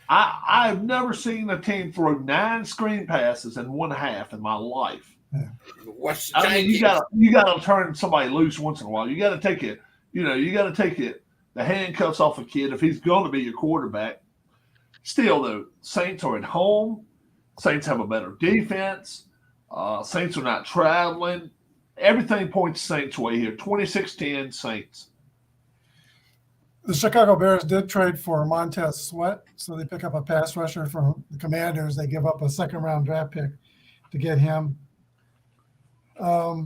I've never seen a team throw 9 screen passes in one half in my life. Yeah. I mean, you gotta turn somebody loose once in a while. You gotta take it, the handcuffs off a kid if he's going to be your quarterback. Still, though, Saints are at home. Saints have a better defense. Saints are not traveling. Everything points Saints' way here. 26-10 Saints. The Chicago Bears did trade for Montez Sweat, so they pick up a pass rusher from the Commanders. They give up a second-round draft pick to get him. A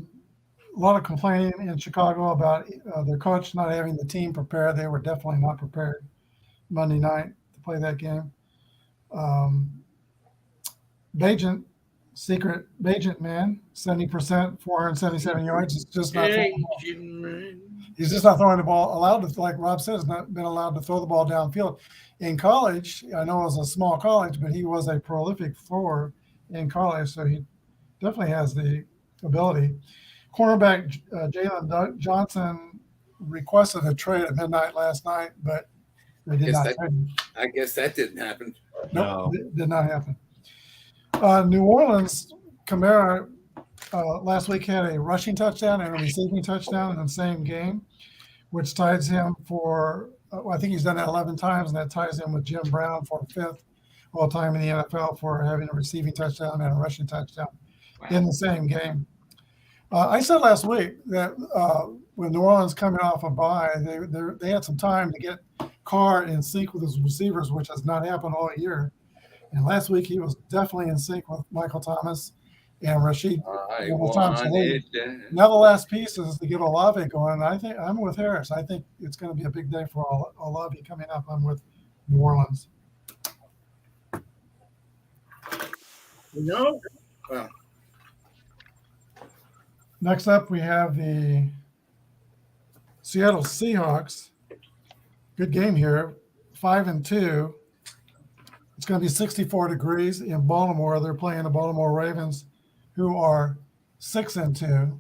lot of complaining in Chicago about their coach not having the team prepared. They were definitely not prepared Monday night to play that game. Secret Bagent man, 70%, 477 yards. It's just not. He's just not throwing the ball. Allowed to, like Rob says, not been allowed to throw the ball downfield. In college, I know it was a small college, but he was a prolific thrower in college, so he definitely has the ability. Cornerback Jalen Johnson requested a trade at midnight last night, but they did not trade him. I guess that didn't happen. Nope, it did not happen. New Orleans, Kamara last week had a rushing touchdown and a receiving touchdown in the same game, which ties him for, I think he's done that 11 times, and that ties him with Jim Brown for 5th all-time in the NFL for having a receiving touchdown and a rushing touchdown in the same game. I said last week that when New Orleans coming off a bye, they had some time to get Carr in sync with his receivers, which has not happened all year. And last week he was definitely in sync with Michael Thomas and Rashid. Now the last piece is to get Olave going. I think I'm with Harris. I think it's going to be a big day for Olave coming up. I'm with New Orleans. No. Well. Next up, we have the Seattle Seahawks. Good game here, 5-2. It's going to be 64 degrees in Baltimore. They're playing the Baltimore Ravens, who are 6-2.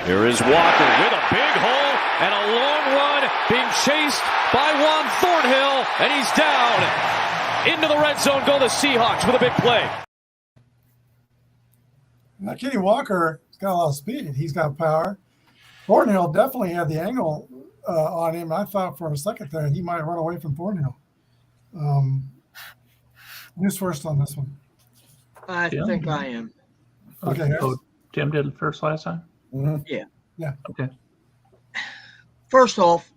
Here is Walker with a big hole and a long run, being chased by Juan Thornhill, and he's down. Into the red zone go the Seahawks with a big play. Now, Kenny Walker's got a lot of speed. He's got power. Thornhill definitely had the angle on him. I thought for a second there he might run away from Thornhill. Who's first on this one? I think I am. Okay. So Tim did first last time? Yeah. Yeah. Okay. First off,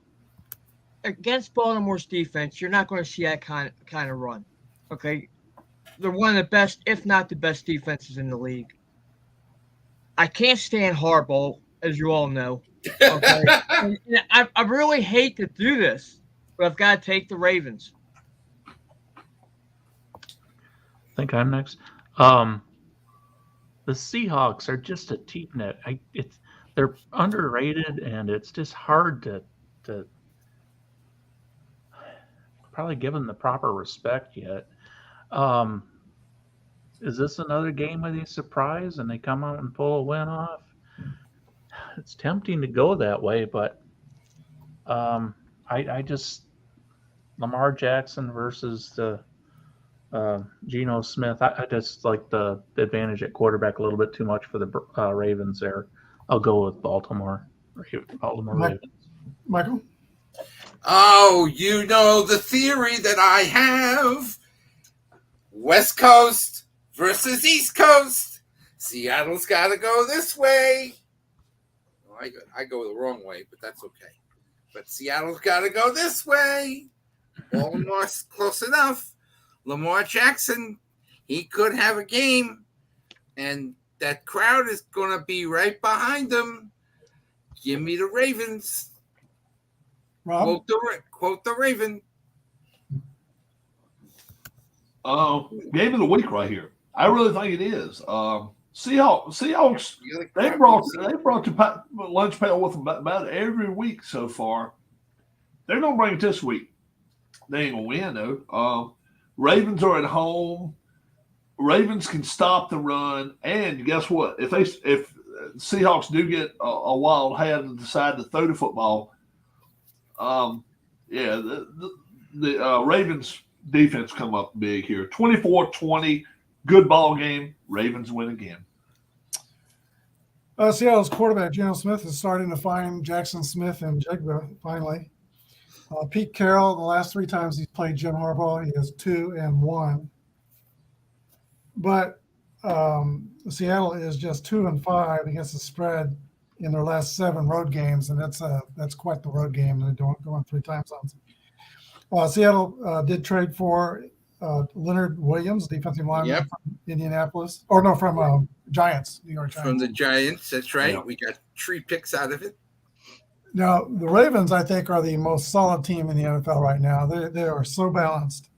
against Baltimore's defense, you're not going to see that kind of run. Okay, they're one of the best, if not the best, defenses in the league. I can't stand Harbaugh, as you all know. Okay, I really hate to do this, but I've got to take the Ravens. I think I'm next. The Seahawks are just a deep net. They're underrated, and it's just hard to probably give them the proper respect yet. Is this another game where they surprise and they come out and pull a win off? It's tempting to go that way, but I just Lamar Jackson versus the Geno Smith. I just like the advantage at quarterback a little bit too much for the Ravens there. I'll go with Baltimore Ravens. Michael? Oh, you know the theory that I have. West Coast versus East Coast. Seattle's got to go this way. Well, I go the wrong way, but that's okay. But Seattle's got to go this way. Baltimore's close enough. Lamar Jackson, he could have a game, and that crowd is going to be right behind him. Give me the Ravens. Rob? Quote the Raven. Game of the week right here. I really think it is. Seahawks. They brought the lunch pail with them about every week so far. They're gonna bring it this week. They ain't gonna win though. Ravens are at home. Ravens can stop the run, and guess what? If Seahawks do get a wild hand and decide to throw the football, the Ravens defense come up big here. 24-20, good ball game. Ravens win again. Seattle's quarterback, Geno Smith, is starting to find Jackson Smith and Jigba finally. Pete Carroll, the last 3 times he's played Jim Harbaugh, he is 2-1. But Seattle is just 2-5 against the spread in their last 7 road games, and that's quite the road game. They're going 3 time zones. Seattle did trade for Leonard Williams, defensive lineman from Indianapolis, from Giants, New York Giants. From the Giants, that's right. Yeah. We got 3 picks out of it. Now, the Ravens, I think, are the most solid team in the NFL right now. They are so balanced.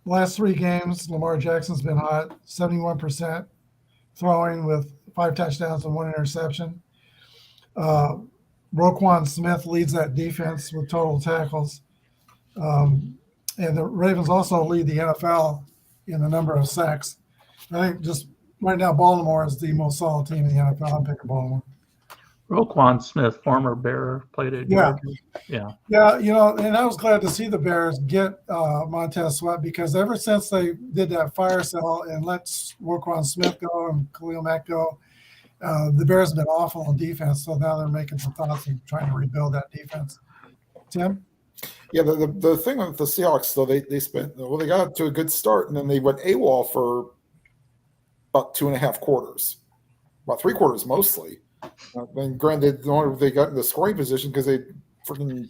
Last 3 games, Lamar Jackson's been hot, 71% throwing with 5 touchdowns and 1 interception. Roquan Smith leads that defense with total tackles. And the Ravens also lead the NFL in the number of sacks. I think just right now, Baltimore is the most solid team in the NFL. I'm picking Baltimore. Roquan Smith, former Bear, played at Yeah. Georgia. Yeah, and I was glad to see the Bears get Montez Sweat, because ever since they did that fire sale and let Roquan Smith go and Khalil Mack go, the Bears have been awful on defense. So now they're making some thoughts and trying to rebuild that defense. Tim? Yeah, the thing with the Seahawks, though, they got to a good start, and then they went AWOL for about 2.5 quarters, about 3 quarters mostly. Then granted, they got in the scoring position because they freaking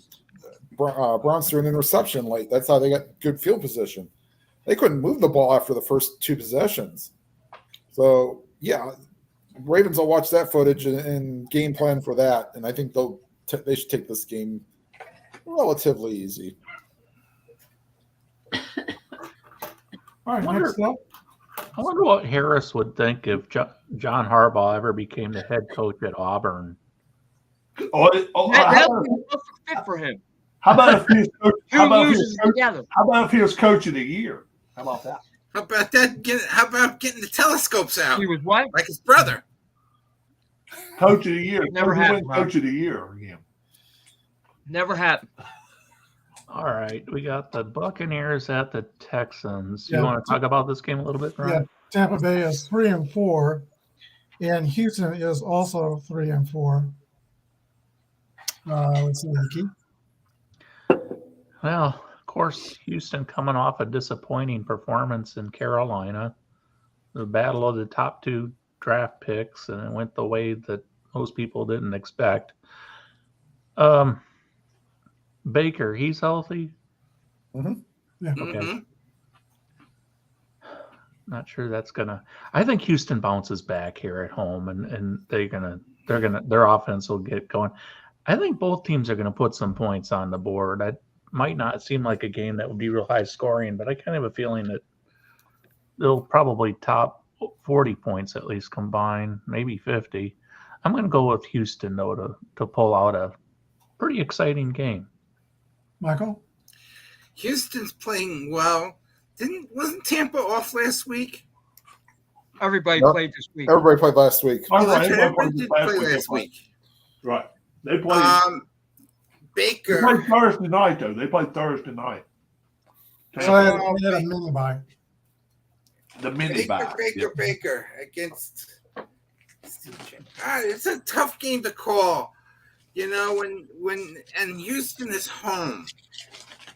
Browns threw an interception late. That's how they got good field position. They couldn't move the ball after the first 2 possessions. So yeah, Ravens will watch that footage and game plan for that, and I think they should take this game relatively easy. All right, next up. I wonder what Harris would think if John Harbaugh ever became the head coach at Auburn. That would be a perfect fit for him. How about if he was together? How about if he was coach of the year? How about that? How about that? How about getting the telescopes out? He was what? Like his brother. Coach of the year. Never happened. Coach of the year again. Never happened. All right, we got the Buccaneers at the Texans. Yeah. You want to talk about this game a little bit, Brian? Yeah, Tampa Bay is 3-4, and Houston is also 3-4. Let's see, Nikki. Well, of course, Houston coming off a disappointing performance in Carolina, the battle of the top 2 draft picks, and it went the way that most people didn't expect. Baker, he's healthy. Mm-hmm. Yeah. Okay. Mm-hmm. Not sure that's gonna. I think Houston bounces back here at home, and their offense will get going. I think both teams are gonna put some points on the board. That might not seem like a game that would be real high scoring, but I kind of have a feeling that they'll probably top 40 points at least combined, maybe 50. I'm gonna go with Houston though to pull out a pretty exciting game. Michael? Houston's playing well. Wasn't Tampa off last week? Everybody played this week. Everybody played last week. Everybody did play last week. Right. They played. Baker. They played Thursday night, though. They played Thursday night. So they had a mini bye. The mini bye. Baker against. It's a tough game to call. You know, and Houston is home.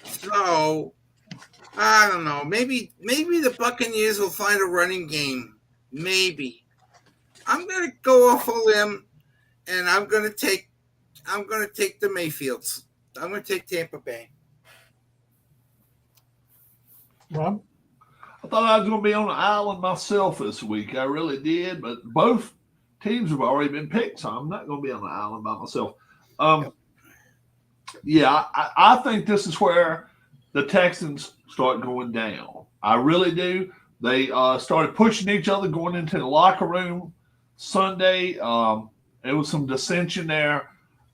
So I don't know. Maybe the Buccaneers will find a running game. Maybe. I'm gonna go off a limb, and I'm gonna take the Mayfields. I'm gonna take Tampa Bay. Rob? I thought I was going to be on the island myself this week. I really did, but both teams have already been picked, so I'm not going to be on the island by myself. Yeah, I think this is where the Texans start going down. I really do. They started pushing each other going into the locker room Sunday. There was some dissension there.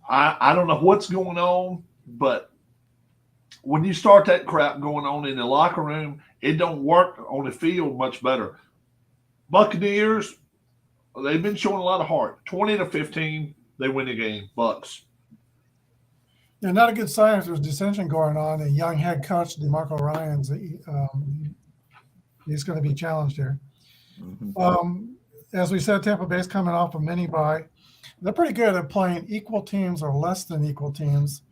I don't know what's going on, but when you start that crap going on in the locker room, it don't work on the field much better. Buccaneers, they've been showing a lot of heart. 20-15, they win the game. Bucks. Yeah, not a good sign if there's dissension going on. A young head coach, DeMarco Ryans, he's going to be challenged here. Mm-hmm. as we said, Tampa Bay's coming off a mini bye. They're pretty good at playing equal teams or less than equal teams.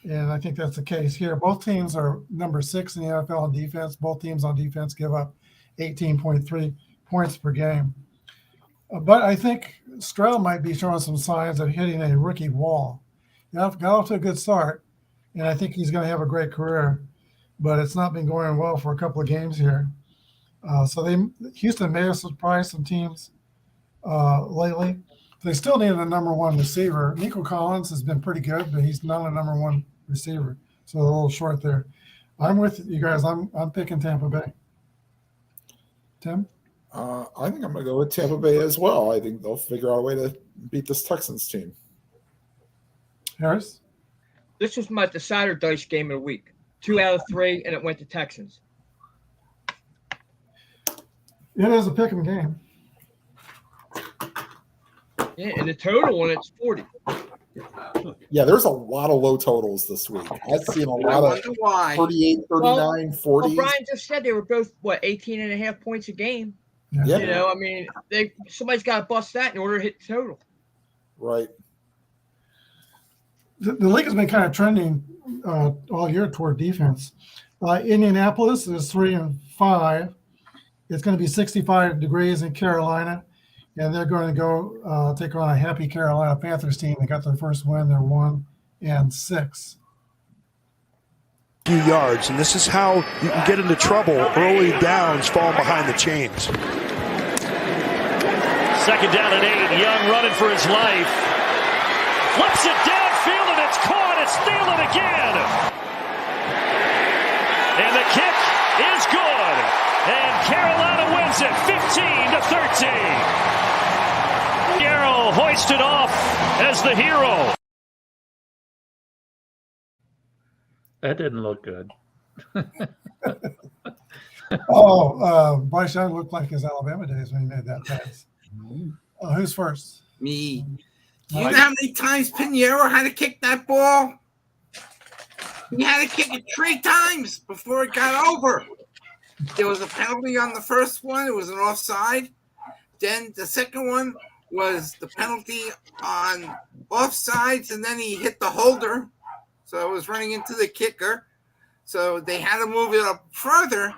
And I think that's the case here. Both teams are number 6 in the NFL on defense. Both teams on defense give up 18.3 points per game. But I think Stroud might be showing some signs of hitting a rookie wall. Got off to a good start, and I think he's going to have a great career. But it's not been going well for a couple of games here. So Houston may have surprised some teams lately. They still need a number 1 receiver. Nico Collins has been pretty good, but he's not a number 1 receiver. So a little short there. I'm with you guys. I'm picking Tampa Bay. Tim? I think I'm going to go with Tampa Bay as well. I think they'll figure out a way to beat this Texans team. Harris? This was my decider dice game of the week. 2 out of 3, and it went to Texans. It is a pick'em game. Yeah, and the total on it's 40. Yeah, there's a lot of low totals this week. I've seen a lot of 38, 39, 40. Well, Brian just said they were both, 18.5 points a game. Yeah. You know, I mean, somebody's got to bust that in order to hit the total. Right. The league has been kind of trending all year toward defense. Indianapolis is 3-5. It's going to be 65 degrees in Carolina, and they're going to go take on a happy Carolina Panthers team. They got their first win. They're 1-6. Few yards, and this is how you can get into trouble early downs, falling behind the chains. 2nd down and 8. Young running for his life. Flips it downfield, and it's caught. It's Thielen again. And the kick is good. And Carolina wins it 15-13. Yarrow hoisted off as the hero. That didn't look good. Bryce Young looked like his Alabama days when he made that pass. Who's first? Me. Do you know how many times Pinheiro had to kick that ball? He had to kick it 3 times before it got over. There was a penalty on the first one. It was an offside. Then the second one was the penalty on offsides, and then he hit the holder. So it was running into the kicker. So they had to move it up further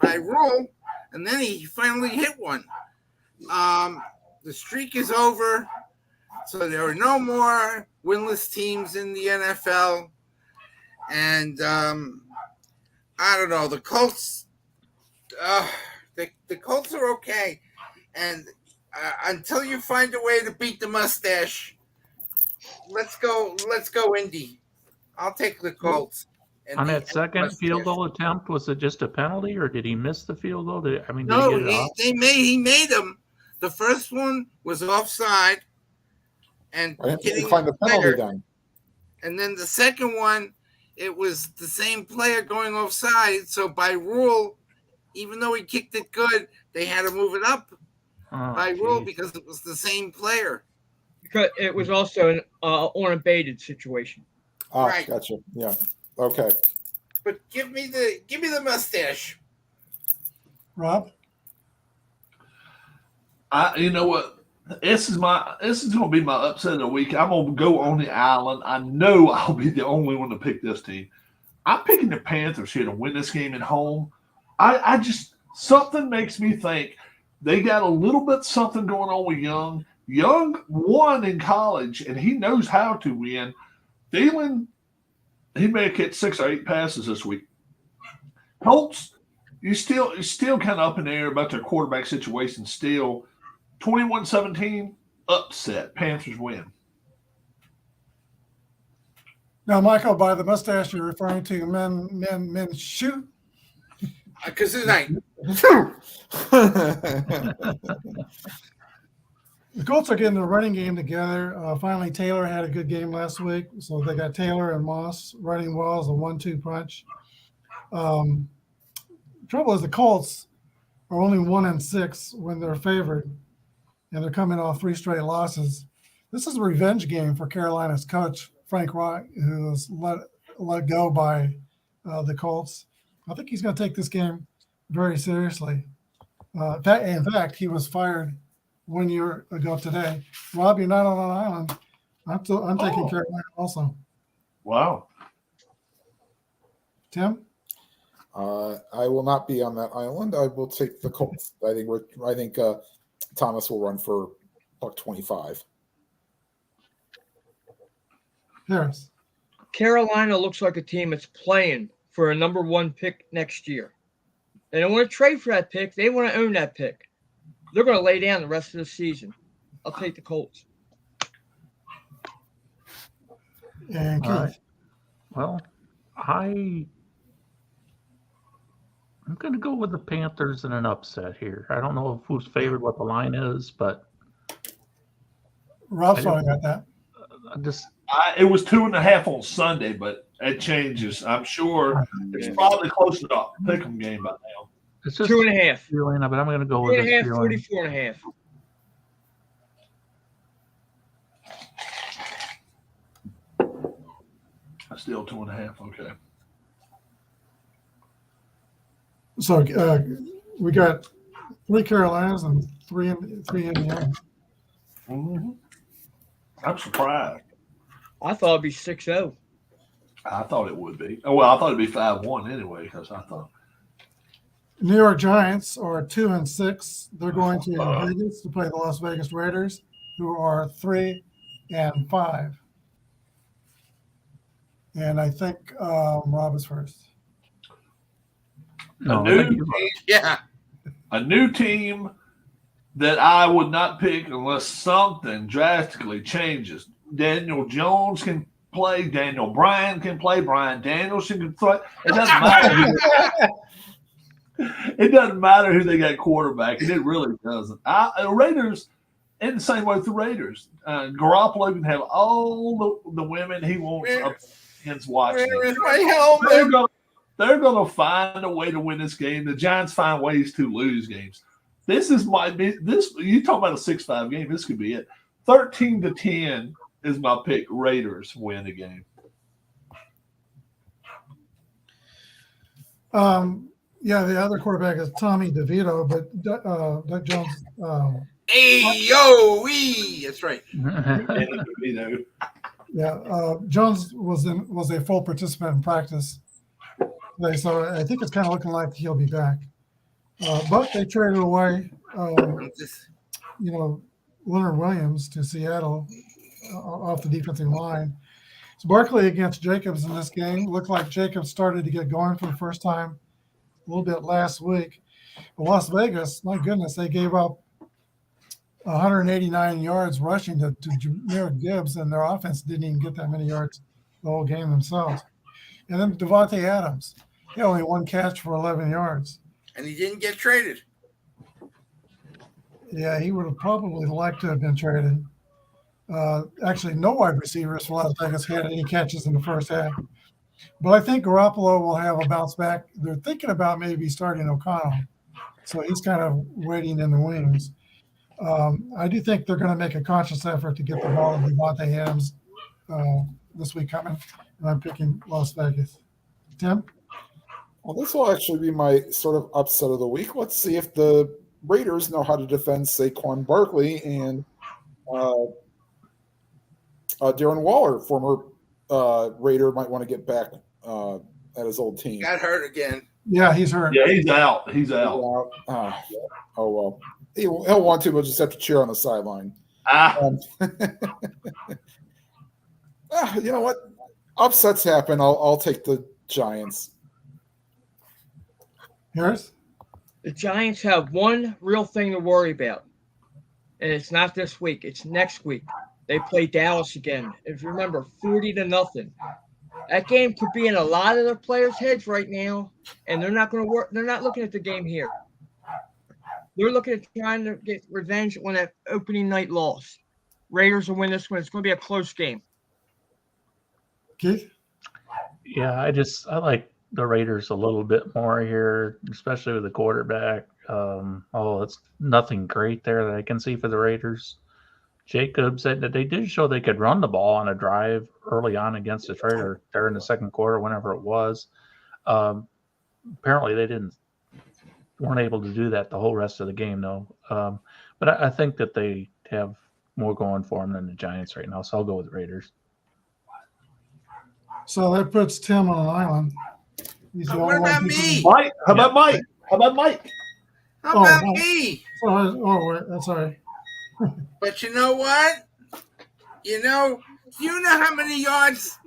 by rule, and then he finally hit one. The streak is over. So there are no more winless teams in the NFL. And I don't know. The Colts, the Colts are okay. And until you find a way to beat the mustache, let's go Indy. I'll take the Colts. On that second field goal attempt, was it just a penalty, or did he miss the field goal? Did he get it off? He made them. The first one was offside, and hitting find the penalty then. And then the second one, it was the same player going offside. So by rule, even though he kicked it good, they had to move it up rule because it was the same player. Because it was also an unabated situation. Right. Gotcha. Yeah. Okay. But give me the mustache. Rob? You know what? This is going to be my upset of the week. I'm going to go on the island. I know I'll be the only one to pick this team. I'm picking the Panthers here to win this game at home. I just something makes me think they got a little bit something going on with Young. Young won in college, and he knows how to win. Thielen, he may have catch 6 or 8 passes this week. Colts, you're still kind of up in the air about their quarterback situation still. 21-17, upset. Panthers win. Now, Michael, by the mustache, you're referring to men shoot? Because it's like, the Colts are getting the running game together. Finally, Taylor had a good game last week, so they got Taylor and Moss running well as a 1-2 punch. Trouble is the Colts are only 1-6 when they're favored, and they're coming off 3 straight losses. This is a revenge game for Carolina's coach, Frank Reich, who was let go by the Colts. I think he's going to take this game very seriously. In fact, he was fired 1 year ago today. Rob, you're not on an island. I'm taking Carolina also. Wow. Tim? I will not be on that island. I will take the Colts. I think Thomas will run for buck 25. Harris. Carolina looks like a team that's playing for a number 1 pick next year. They don't want to trade for that pick. They want to own that pick. They're going to lay down the rest of the season. I'll take the Colts. And Keith. Right. Well, I'm going to go with the Panthers in an upset here. I don't know who's favored, what the line is, but Rob's probably got that. It was 2.5 on Sunday, but it changes. I'm sure it's probably close to the pick'em game by now. It's just 2.5. Feeling, but I'm going to go with 2.5, 44.5. Still 2.5. Okay. So we got 3 Carolinas and 3 Indiana. Mm-hmm. I'm surprised. I thought it'd be 6-0. I thought it would be. Oh, well, I thought it'd be 5-1 anyway, because I thought. New York Giants are 2-6. They're going to Vegas to play the Las Vegas Raiders, who are 3-5. And I think Rob is first. No, a new team that I would not pick unless something drastically changes. Daniel Jones can play. Daniel Bryan can play. Brian Danielson can play. It doesn't matter. It doesn't matter who they got quarterback, and it really doesn't. The Raiders, in the same way with the Raiders, Garoppolo can have all the women he wants up against watching. Where is my helmet? They're going to find a way to win this game. The Giants find ways to lose games. You talk about a 6-5 game. This could be it. 13-10 is my pick. Raiders win the game. Yeah, the other quarterback is Tommy DeVito, but Doug Jones. That's right. Yeah, Jones was a full participant in practice today, so I think it's kind of looking like he'll be back. But they traded away, Leonard Williams to Seattle off the defensive line. So Barkley against Jacobs in this game. Looked like Jacobs started to get going for the first time a little bit last week. But Las Vegas, my goodness, they gave up 189 yards rushing to Jahmyr Gibbs, and their offense didn't even get that many yards the whole game themselves. And then Devontae Adams, he only 1 catch for 11 yards. And he didn't get traded. Yeah, he would have probably liked to have been traded. Actually, no wide receivers for Las Vegas had any catches in the first half. But I think Garoppolo will have a bounce back. They're thinking about maybe starting O'Connell. So he's kind of waiting in the wings. I do think they're going to make a conscious effort to get the ball to Devontae Adams this week coming. And I'm picking Las Vegas. Tim? Well, this will actually be my sort of upset of the week. Let's see if the Raiders know how to defend Saquon Barkley and Darren Waller, former Raider, might want to get back at his old team. Got hurt again. Yeah, he's hurt. Yeah, he's out. Oh, well. He'll want to, but just have to cheer on the sideline. You know what? Upsets happen. I'll take the Giants. Harris? The Giants have one real thing to worry about, and it's not this week. It's next week. They play Dallas again. If you remember, 40-0. That game could be in a lot of their players' heads right now, and they're not going to work. They're not looking at the game here. They're looking at trying to get revenge on that opening night loss. Raiders will win this one. It's going to be a close game. Keith? Yeah, I like the Raiders a little bit more here, especially with the quarterback. Although it's nothing great there that I can see for the Raiders. Jacob said that they did show they could run the ball on a drive early on against Detroit or there in the second quarter, whenever it was. Apparently they weren't able to do that the whole rest of the game, though. But I think that they have more going for them than the Giants right now, so I'll go with Raiders. So that puts Tim on an island. He's the What only about one me? Mike, how about Mike? How about Mike? How about Mike. me? Wait, that's all right. But you know what? Do you know how many yards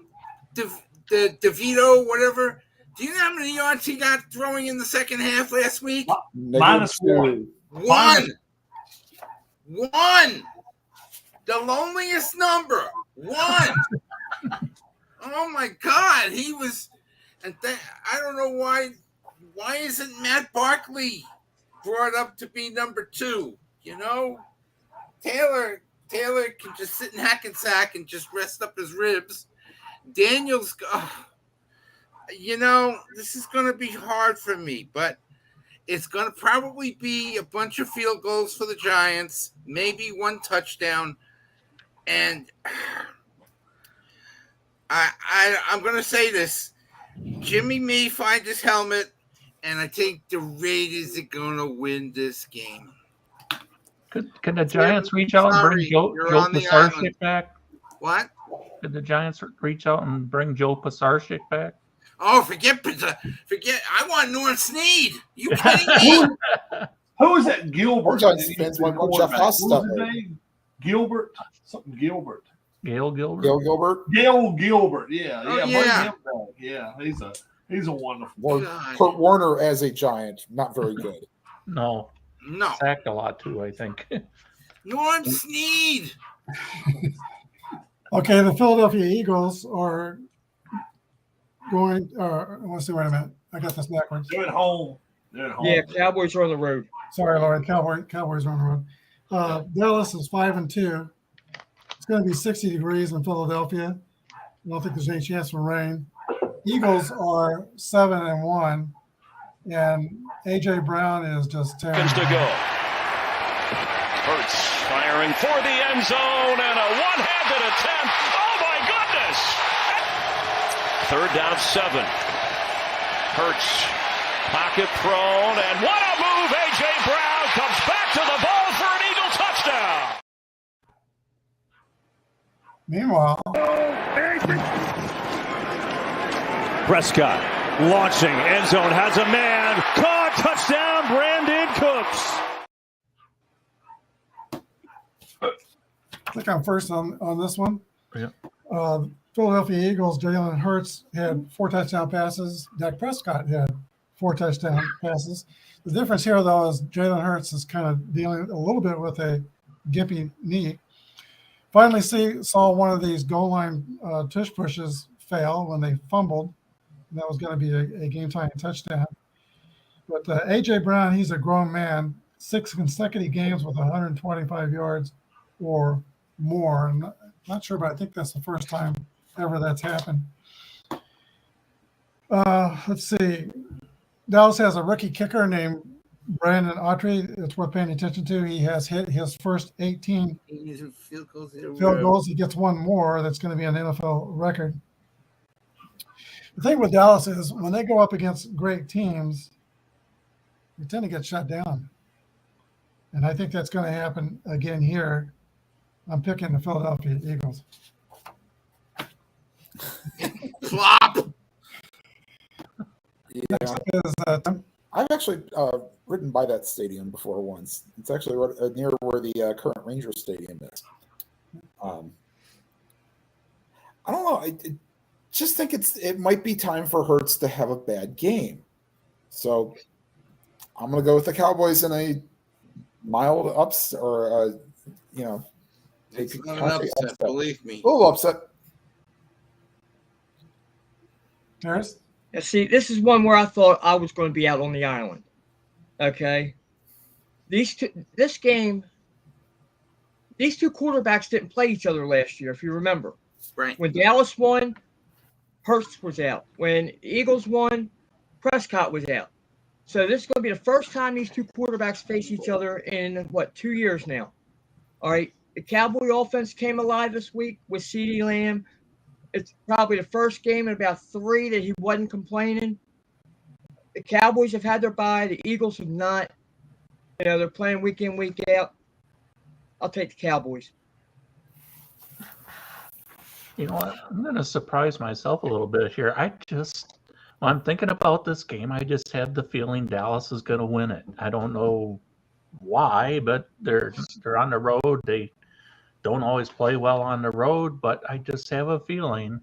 DeVito, whatever? Do you know how many yards he got throwing in the second half last week? -1. One. The loneliest number. 1. Oh my God, he was, and I don't know why. Why isn't Matt Barkley brought up to be number 2? You know, Taylor can just sit in Hackensack and just rest up his ribs. Daniels, this is going to be hard for me, but it's going to probably be a bunch of field goals for the Giants, maybe 1 touchdown, and I'm going to say this. Jimmy may find his helmet, and I think the Raiders are going to win this game. Could the Giants reach out and bring Joe Pisarcik back? What? Could the Giants reach out and bring Joe Pisarcik back? Oh, forget. I want Norm Snead. You kidding me? Who is that? Gilbert. Giants fans want Jeff Haas stuff. What was his name? Gilbert. Something Gilbert. Gail Gilbert. Gail Gilbert. Yeah. Oh, Bring yeah. him back. Yeah. He's a wonderful. Kurt Warner as a Giant, not very good. No. Sacked a lot too, I think. Norm Snead. Okay, the Philadelphia Eagles are going. Let's see. Wait a minute. I got this backwards. They're at home. Yeah, Cowboys are on the road. Sorry, Lloyd. Cowboys are on the road. Dallas is 5-2. It's going to be 60 degrees in Philadelphia. I don't think there's any chance for rain. Eagles are 7-1, and AJ Brown is just terrible. Seconds to go. Hurts firing for the end zone and a one-handed attempt. Oh my goodness! 3rd down 7. Hurts pocket thrown, and what a move! AJ Brown comes back to the ball for an Eagle touchdown. Meanwhile, Prescott launching, end zone, has a man, caught, touchdown, Brandon Cooks. I think I'm first on this one. Yeah. Philadelphia Eagles, Jalen Hurts had 4 touchdown passes. Dak Prescott had 4 touchdown passes. The difference here, though, is Jalen Hurts is kind of dealing a little bit with a gimpy knee. Finally saw one of these goal line tush pushes fail when they fumbled. That was going to be a game-time touchdown. But A.J. Brown, he's a grown man, 6 consecutive games with 125 yards or more. I'm not sure, but I think that's the first time ever that's happened. Let's see. Dallas has a rookie kicker named Brandon Autry. It's worth paying attention to. He has hit his first 18 field goals. He gets 1 more. That's going to be an NFL record. The thing with Dallas is when they go up against great teams, they tend to get shut down. And I think that's going to happen again here. I'm picking the Philadelphia Eagles. Flop. Yeah. I've actually ridden by that stadium before once. It's actually right, near where the current Rangers Stadium is. I don't know. I just think it might be time for Hurts to have a bad game. So I'm going to go with the Cowboys in a mild upset, or it's not an upset, believe me. A little upset. Harris? Now, see, this is one where I thought I was going to be out on the island. Okay, these two quarterbacks didn't play each other last year, if you remember. Right. When Dallas won, Hurts was out. When Eagles won, Prescott was out. So this is going to be the first time these 2 quarterbacks face each other in 2 years now. All right, the Cowboy offense came alive this week with CeeDee Lamb. It's probably the first game in about 3 that he wasn't complaining. The Cowboys have had their bye. The Eagles have not. They're playing week in, week out. I'll take the Cowboys. You know what? I'm going to surprise myself a little bit here. When I'm thinking about this game, I just have the feeling Dallas is going to win it. I don't know why, but they're on the road. They don't always play well on the road, but I just have a feeling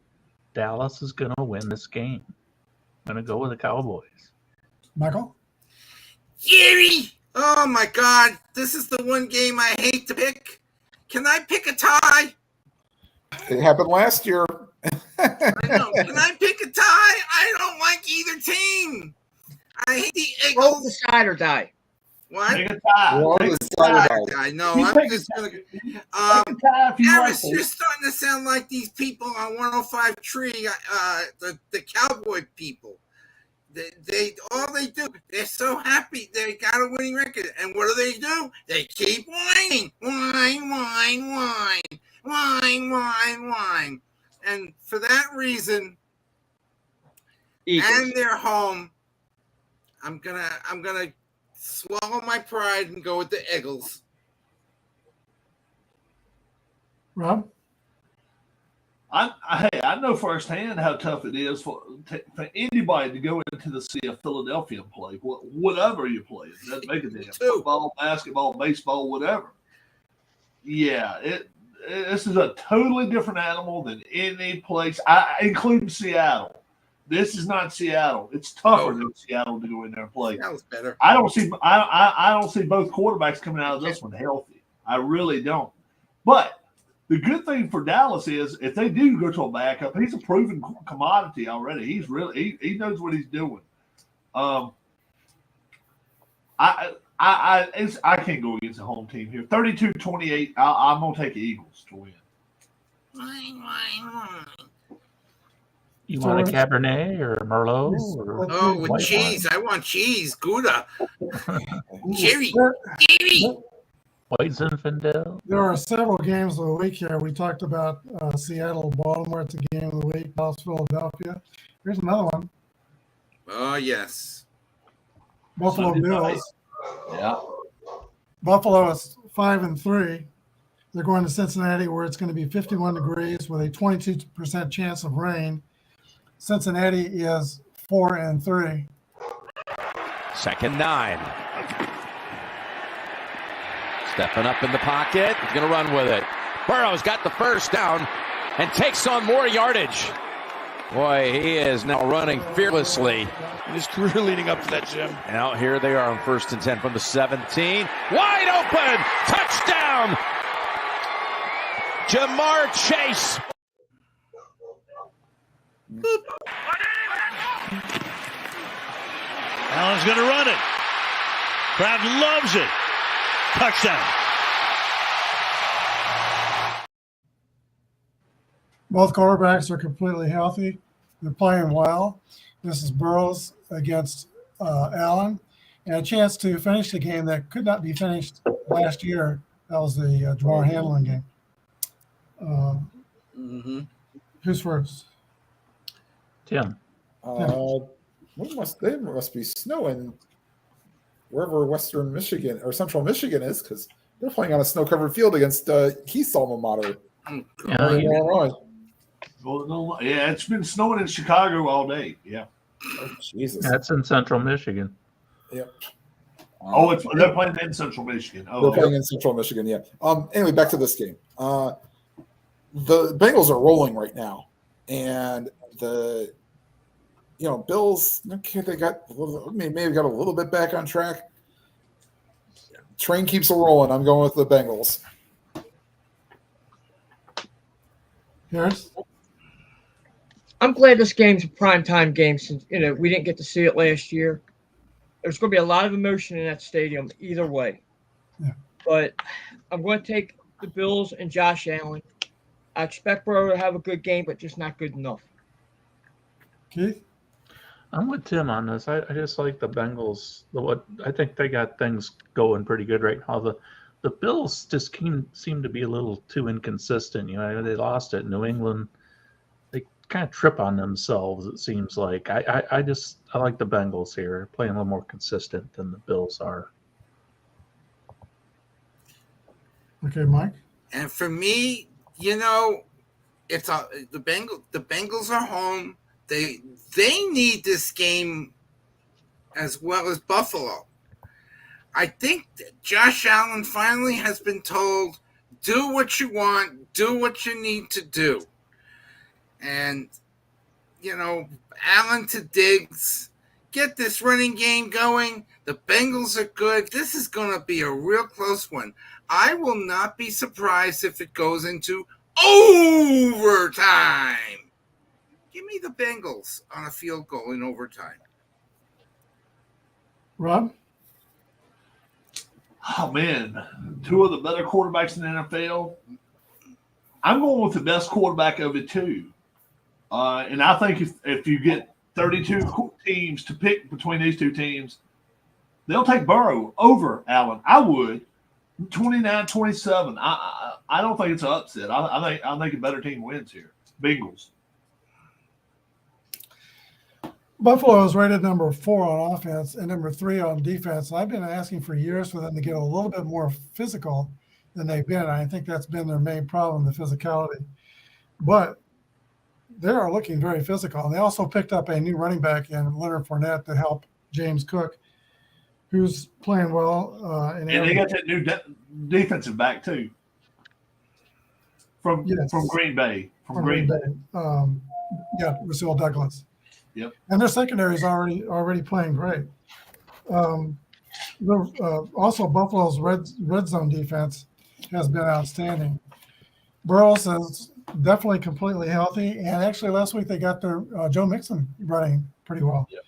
Dallas is going to win this game. I'm going to go with the Cowboys. Michael? Jerry! Oh my God. This is the one game I hate to pick. Can I pick a tie? It happened last year. I know. Can I pick a tie? I don't like either team. I hate the Roll Eagles. the side or die. What? Take a tie. Roll Take the a side tie. or die. I know. You I'm take just a gonna. Take a tie if you Harris, want you're to. starting to sound like these people on 105 Tree, the cowboy people. They all they do, they're so happy they got a winning record, and what do? They keep whining, whine, and for that reason, Eagles. and they're home. I'm gonna swallow my pride and go with the Eagles. Rob? I know firsthand how tough it is for anybody to go into the city of Philadelphia and play whatever you play. It doesn't make a difference. Football, basketball, baseball, whatever. Yeah, this is a totally different animal than any place, including Seattle. This is not Seattle. It's tougher than Seattle to go in there and play. Seattle's better. I don't see both quarterbacks coming out of this one healthy. I really don't. But the good thing for Dallas is if they do go to a backup, he's a proven commodity already. He's really he knows what he's doing. I can't go against the home team here. 32-28. I'm gonna take the Eagles to win. You want a Cabernet or a Merlot? Oh, with cheese. I want cheese. Gouda. Cherry. White Zinfandel. There are several games of the week here. We talked about Seattle, Baltimore. It's a game of the week. Dallas, Philadelphia. Here's another one. Oh, yes. Buffalo Sunday Bills. night. Yeah. Buffalo is 5-3. They're going to Cincinnati, where it's going to be 51 degrees with a 22% chance of rain. Cincinnati is 4-3. 2nd and 9. Stepping up in the pocket. He's going to run with it. Burrow's got the first down and takes on more yardage. Boy, he is now running fearlessly. His career leading up to that, Jim. Now here they are on 1st and 10 from the 17. Wide open. Touchdown. Jamar Chase. Allen's going to run it. Crowd loves it. Touchdown. Both quarterbacks are completely healthy. They're playing well. This is Burrows against Allen, and a chance to finish the game that could not be finished last year. That was the Jamar Hamlin game. Who's first? Tim. They must be snowing wherever Western Michigan or Central Michigan is, because they're playing on a snow-covered field against Keith's alma mater. Yeah, it's been snowing in Chicago all day. Yeah. Oh, Jesus. That's in Central Michigan. Yep. They're playing in Central Michigan. They're playing in Central Michigan, yeah. Anyway, back to this game. The Bengals are rolling right now, and the Bills. Okay, they maybe got a little bit back on track. Train keeps rolling. I'm going with the Bengals. Harris? I'm glad this game's a primetime game since we didn't get to see it last year. There's going to be a lot of emotion in that stadium either way. Yeah. But I'm going to take the Bills and Josh Allen. I expect Burrow to have a good game, but just not good enough. Keith? I'm with Tim on this. I just like the Bengals. I think they got things going pretty good right now. The Bills just seem to be a little too inconsistent. They lost at New England. They kind of trip on themselves, it seems like. I like the Bengals here, playing a little more consistent than the Bills are. Okay, Mike. And for me, it's the Bengals are home. They need this game as well as Buffalo. I think Josh Allen finally has been told, do what you want, do what you need to do. And, Allen to Diggs, get this running game going. The Bengals are good. This is going to be a real close one. I will not be surprised if it goes into overtime. Give me the Bengals on a field goal in overtime. Rob? Oh, man. Two of the better quarterbacks in the NFL. I'm going with the best quarterback of it, too. And I think if you get 32 teams to pick between these two teams, they'll take Burrow over Allen. I would. 29-27. I don't think it's an upset. I think a better team wins here. Bengals. Buffalo is rated number 4 on offense and number 3 on defense. And I've been asking for years for them to get a little bit more physical than they've been. I think that's been their main problem, the physicality. But they are looking very physical. And they also picked up a new running back in Leonard Fournette to help James Cook, who's playing well. And they got that new defensive back, too, from Green Bay. From Green Bay. Rasul Douglas. Yep. And their secondary is already playing great. Also, Buffalo's red zone defense has been outstanding. Burrows is definitely completely healthy, and actually last week they got their Joe Mixon running pretty well. Yep.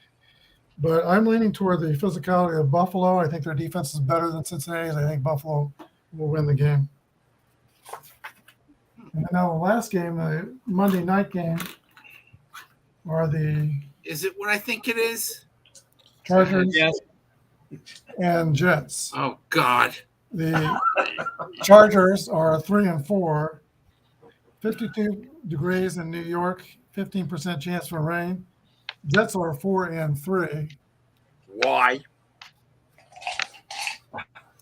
But I'm leaning toward the physicality of Buffalo. I think their defense is better than Cincinnati's. I think Buffalo will win the game. And now the last game, the Monday night game, Is it what I think it is? Chargers and Jets. Oh, God. The Chargers are 3-4, 52 degrees in New York, 15% chance for rain. Jets are 4-3. Why?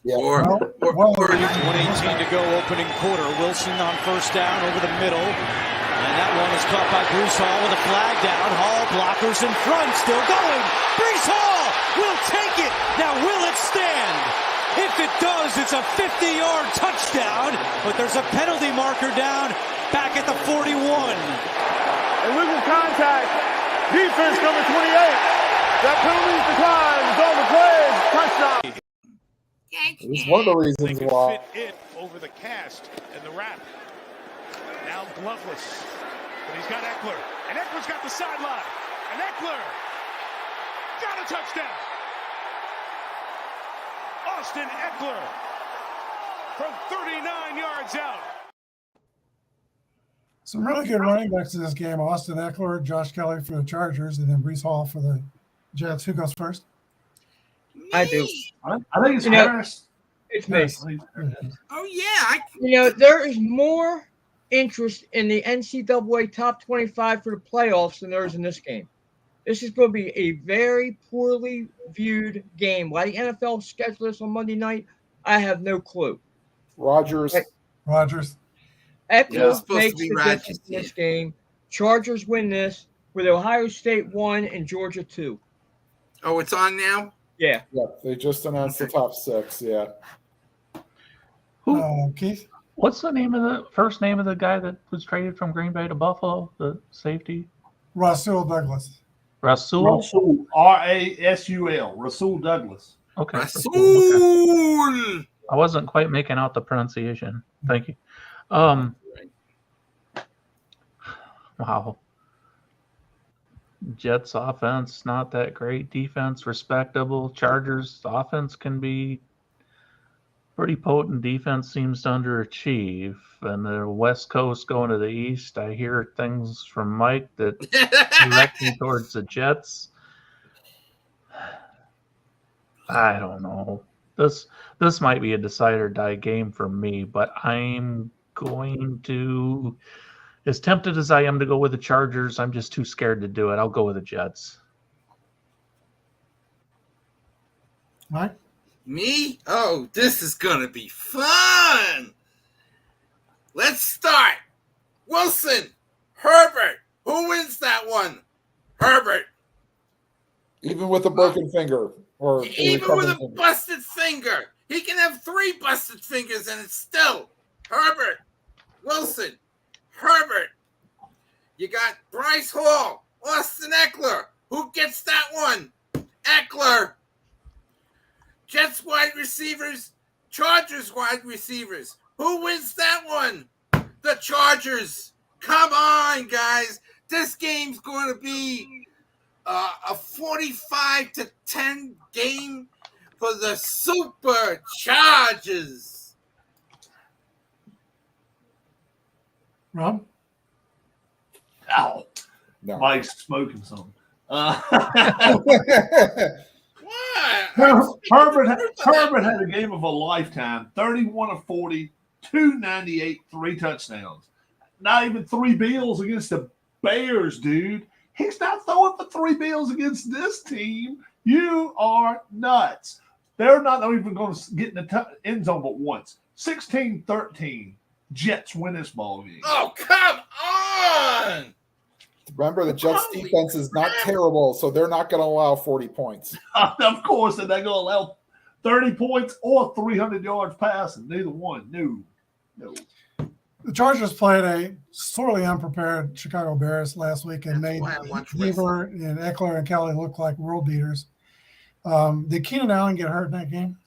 Yeah. 1:18 to go, opening quarter. Wilson on first down over the middle. And that one is caught by Bruce Hall with a flag down. Hall blockers in front, still going. Bruce Hall will take it. Now will it stand? If it does, it's a 50-yard touchdown. But there's a penalty marker down back at the 41. Illegal contact. Defense number 28. That penalty declines. It's on the play. Touchdown. It's one of the reasons why. Fit it over the cast and the wrap. Now Gloveless. But he's got Eckler. And Eckler's got the sideline. And Eckler got a touchdown. Austin Eckler from 39 yards out. Some really good running backs in this game. Austin Eckler, Josh Kelly for the Chargers, and then Breece Hall for the Jets. Who goes first? I do. I think it's Harris. It's me. Oh, yeah. There is more interest in the NCAA top 25 for the playoffs than there is in this game. This is going to be a very poorly viewed game. Why the NFL scheduled this on Monday night, I have no clue. Rodgers. Eckler makes the difference in this game. Chargers win this with Ohio State 1 and Georgia 2. Oh, it's on now? Yeah. Yeah, they just announced the top 6, yeah. Keith? What's the first name of the guy that was traded from Green Bay to Buffalo, the safety? Rasul Douglas. Rasul? Rasul, Rasul Douglas. Okay. Rasul! Okay. I wasn't quite making out the pronunciation. Thank you. Wow. Jets offense, not that great. Defense, respectable. Chargers offense can be pretty potent. Defense seems to underachieve. And the West Coast going to the East, I hear things from Mike that direct me towards the Jets. I don't know. This might be a decide or die game for me, but I'm going to, as tempted as I am to go with the Chargers, I'm just too scared to do it. I'll go with the Jets. Mike? Me? Oh, this is going to be fun. Let's start. Wilson, Herbert. Who wins that one? Herbert. Even with a broken finger. Or even with a busted finger. He can have 3 busted fingers and it's still Herbert. Wilson, Herbert. You got Bryce Hall, Austin Eckler. Who gets that one? Eckler. Jets wide receivers, Chargers wide receivers. Who wins that one? The Chargers. Come on, guys. This game's going to be a 45-10 game for the Super Chargers. Rob? Ow. No. Mike's smoking something. What? Herbert had a game of a lifetime. 31 of 40, 298, 3 touchdowns. Not even 3 bills against the Bears, dude. He's not throwing for 3 bills against this team. You are nuts. They're not even going to get in the end zone but once. 16-13. Jets win this ball game. Oh, come on. Remember, the Jets defense is not terrible, so they're not going to allow 40 points. Of course, and they're going to allow 30 points or 300 yards passing. Neither one. No. The Chargers played a sorely unprepared Chicago Bears last week and made Weaver and Eckler and Kelly look like world beaters. Did Keenan Allen get hurt in that game?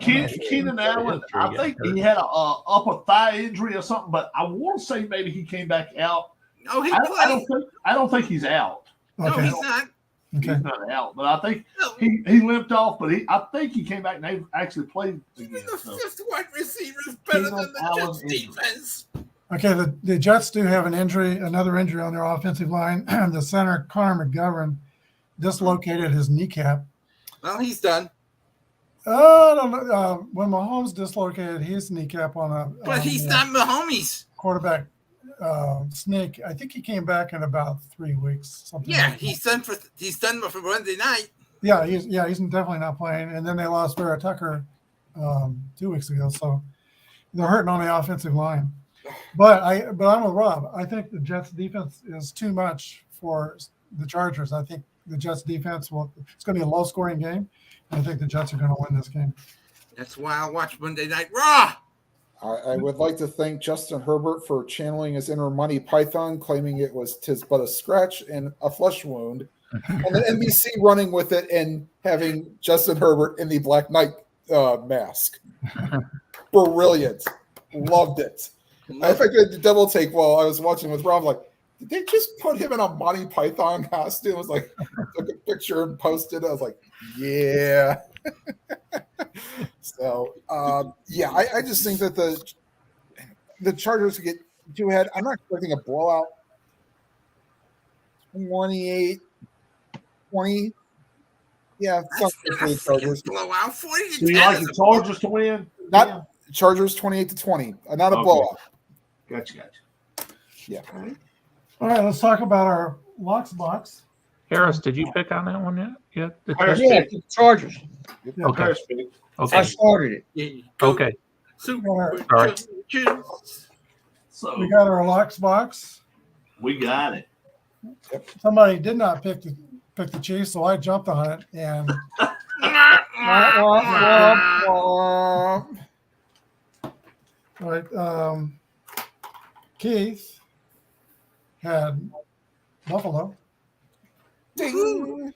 Keenan Allen, I think he had a upper thigh injury or something, but I want to say maybe he came back out. No, he played. I don't think he's out. No, he's not. Okay. He's not out, but I think he limped off. But I think he came back and they actually played again. The 5th wide receiver is better than the Jets defense. Okay, the Jets do have another injury on their offensive line. The center, Connor McGovern, dislocated his kneecap. Well, he's done. I don't know. When Mahomes dislocated his kneecap but he's not Mahomes. Quarterback sneak. I think he came back in about 3 weeks. Yeah, like he's done for Monday night. Yeah, he's definitely not playing. And then they lost Vera Tucker 2 weeks ago, so they're hurting on the offensive line. But I'm with Rob. I think the Jets defense is too much for the Chargers. I think the Jets defense it's going to be a low scoring game. I think the Jets are going to win this game. That's why I watch Monday Night Raw. I would like to thank Justin Herbert for channeling his inner Monty Python, claiming it was 'tis but a scratch and a flesh wound, and then NBC running with it and having Justin Herbert in the Black Knight mask. Brilliant. Loved it. I think I did double take while I was watching with Rob, like, did they just put him in a Monty Python costume? I was like, took a picture and posted it. I was like, yeah. So, I just think that the Chargers get too ahead. I'm not expecting a blowout. 28-20. Yeah, something for the Chargers. Blowout 40-10. Do you like the Chargers to win? Not Chargers 28-20. Not a blowout. Gotcha. Yeah. All right, let's talk about our locks box. Harris, did you pick on that one yet? The Chargers. Okay. I started it. Okay. Super. All right. So we got our locks box. We got it. Somebody did not pick the Chiefs, so I jumped on it and. All right. Keith had Buffalo. Ding.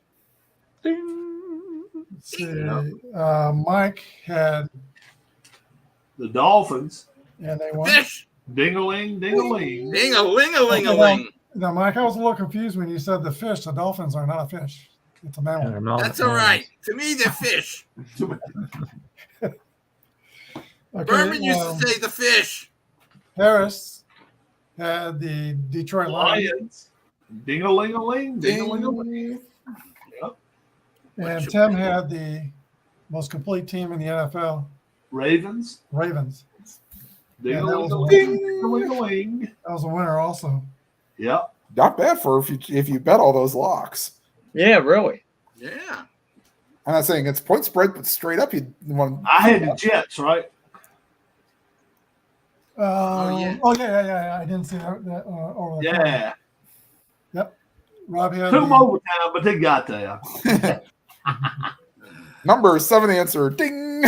Let's see. Mike had the Dolphins. And they won. Fish. Ding-a-ling, ding-a-ling. Ding-a-ling-a-ling-a-ling. Now, Mike, I was a little confused when you said the fish. The Dolphins are not a fish. It's a mammal. That's all right. To me, they're fish. Okay, Berman used to say the fish. Harris had the Detroit Lions. Ding-a-ling-a-ling, ding-a-ling-a-ling. Yep. And Tim had the most complete team in the NFL. Ravens. Ding-a-ling-a-ling, ding-a-ling-a-ling. That was a winner also. Yep. Not bad for if you bet all those locks. Yeah, really. Yeah. I'm not saying it's point spread, but straight up you want. I had the Jets, right? Yeah. I didn't see that over the phone. Yeah. Yep. Rob had Took them overtime, but they got there. Number 7 answer. Ding.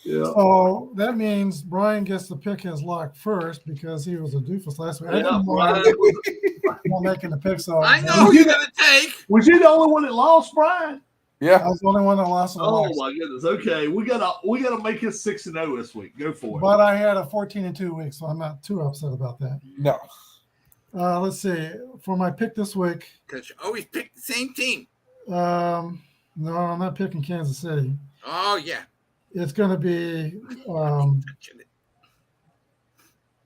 Yeah. So that means Brian gets to pick his lock first because he was a doofus last week. I Yeah, didn't Brian want making the picks off. I know who you're going to take. Was you the only one that lost, Brian? Yeah. I was the only one that lost. Oh my goodness. Okay, we gotta make it 6-0 this week. Go for it. But I had a 14-2 week, so I'm not too upset about that. No. Let's see. For my pick this week. Because you always pick the same team. No, I'm not picking Kansas City. Oh, yeah. It's going to be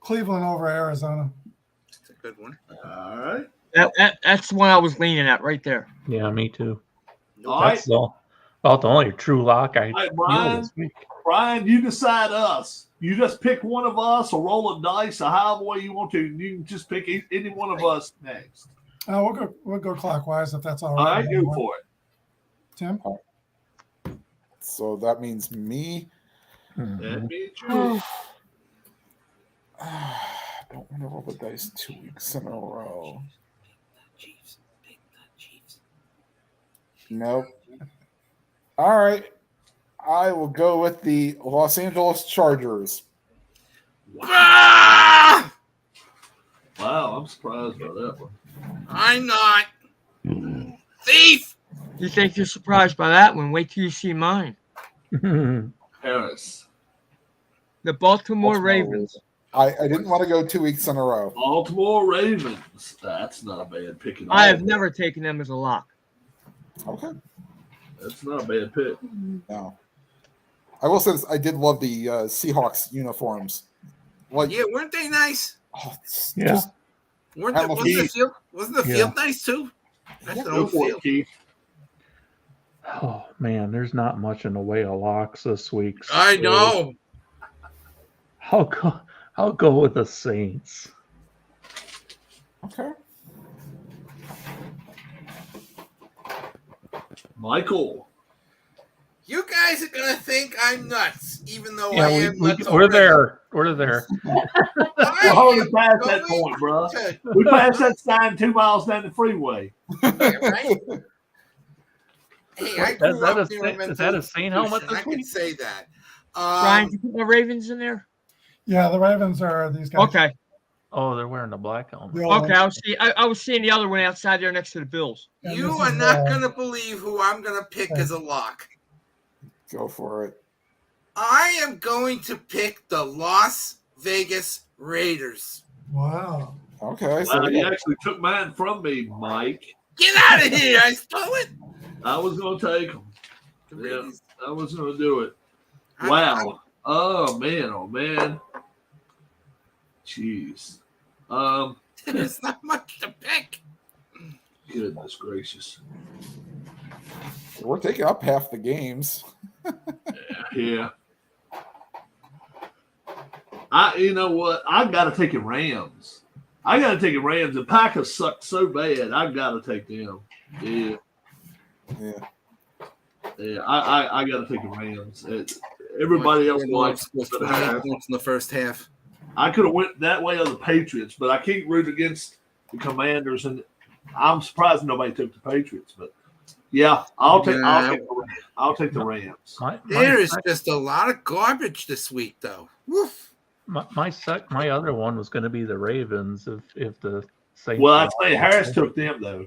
Cleveland over Arizona. That's a good one. All right. That's the one I was leaning at right there. Yeah, me too. All That's about the only true lock I feel this week. Brian, you decide us. You just pick one of us or roll a dice or however way you want to. You can just pick any one of us next. We'll go clockwise if that's all right. All right, go for it. Tim? So that means me. That means you. Don't want to roll the dice 2 weeks in a row. Nope. All right. I will go with the Los Angeles Chargers. Ah! Wow, I'm surprised by that one. I'm not. Thief! You think you're surprised by that one? Wait till you see mine. Harris. The Baltimore Ravens. I didn't want to go 2 weeks in a row. Baltimore Ravens. That's not a bad pick at all. I have never taken them as a lock. Okay. That's not a bad pick. No. I will say this, I did love the Seahawks uniforms. Like, Yeah, weren't they nice? oh, Yeah. Wasn't the field nice too? That's an Go old for field. it, Keith. Oh man, there's not much in the way of locks this week. So I know. I'll go with the Saints. Okay. Michael. You guys are gonna think I'm nuts, even though Yeah, I am nuts. we're there. We're there. We're already past that point, bro. We passed that sign 2 miles down the freeway. Right? Hey, I grew up near Is that a Saint helmet I this can week? say that. Brian, did you put the Ravens in there? Yeah, the Ravens are these guys. Okay. Oh, they're wearing the black helmet. Okay, I was seeing the other one outside there next to the Bills. You are not gonna believe who I'm gonna pick as a lock. Go for it. I am going to pick the Las Vegas Raiders. Wow. Okay. So Wow, you actually took mine from me, Mike. Get out of here! I stole it. I was going to take them. Yeah, I was going to do it. Wow. Oh, man. Jeez. There's not much to pick. Goodness gracious. We're taking up half the games. Yeah. You know what? I got to take the Rams. The Packers suck so bad. I got to take them. Yeah. I got to take the Rams. Everybody else likes in the first half. I could have went that way on the Patriots, but I can't root against the Commanders, and I'm surprised nobody took the Patriots. But yeah, I'll take the Rams. There is just a lot of garbage this week, though. Woof. My other one was going to be the Ravens if the Saints. Well, I'd say Harris took them though.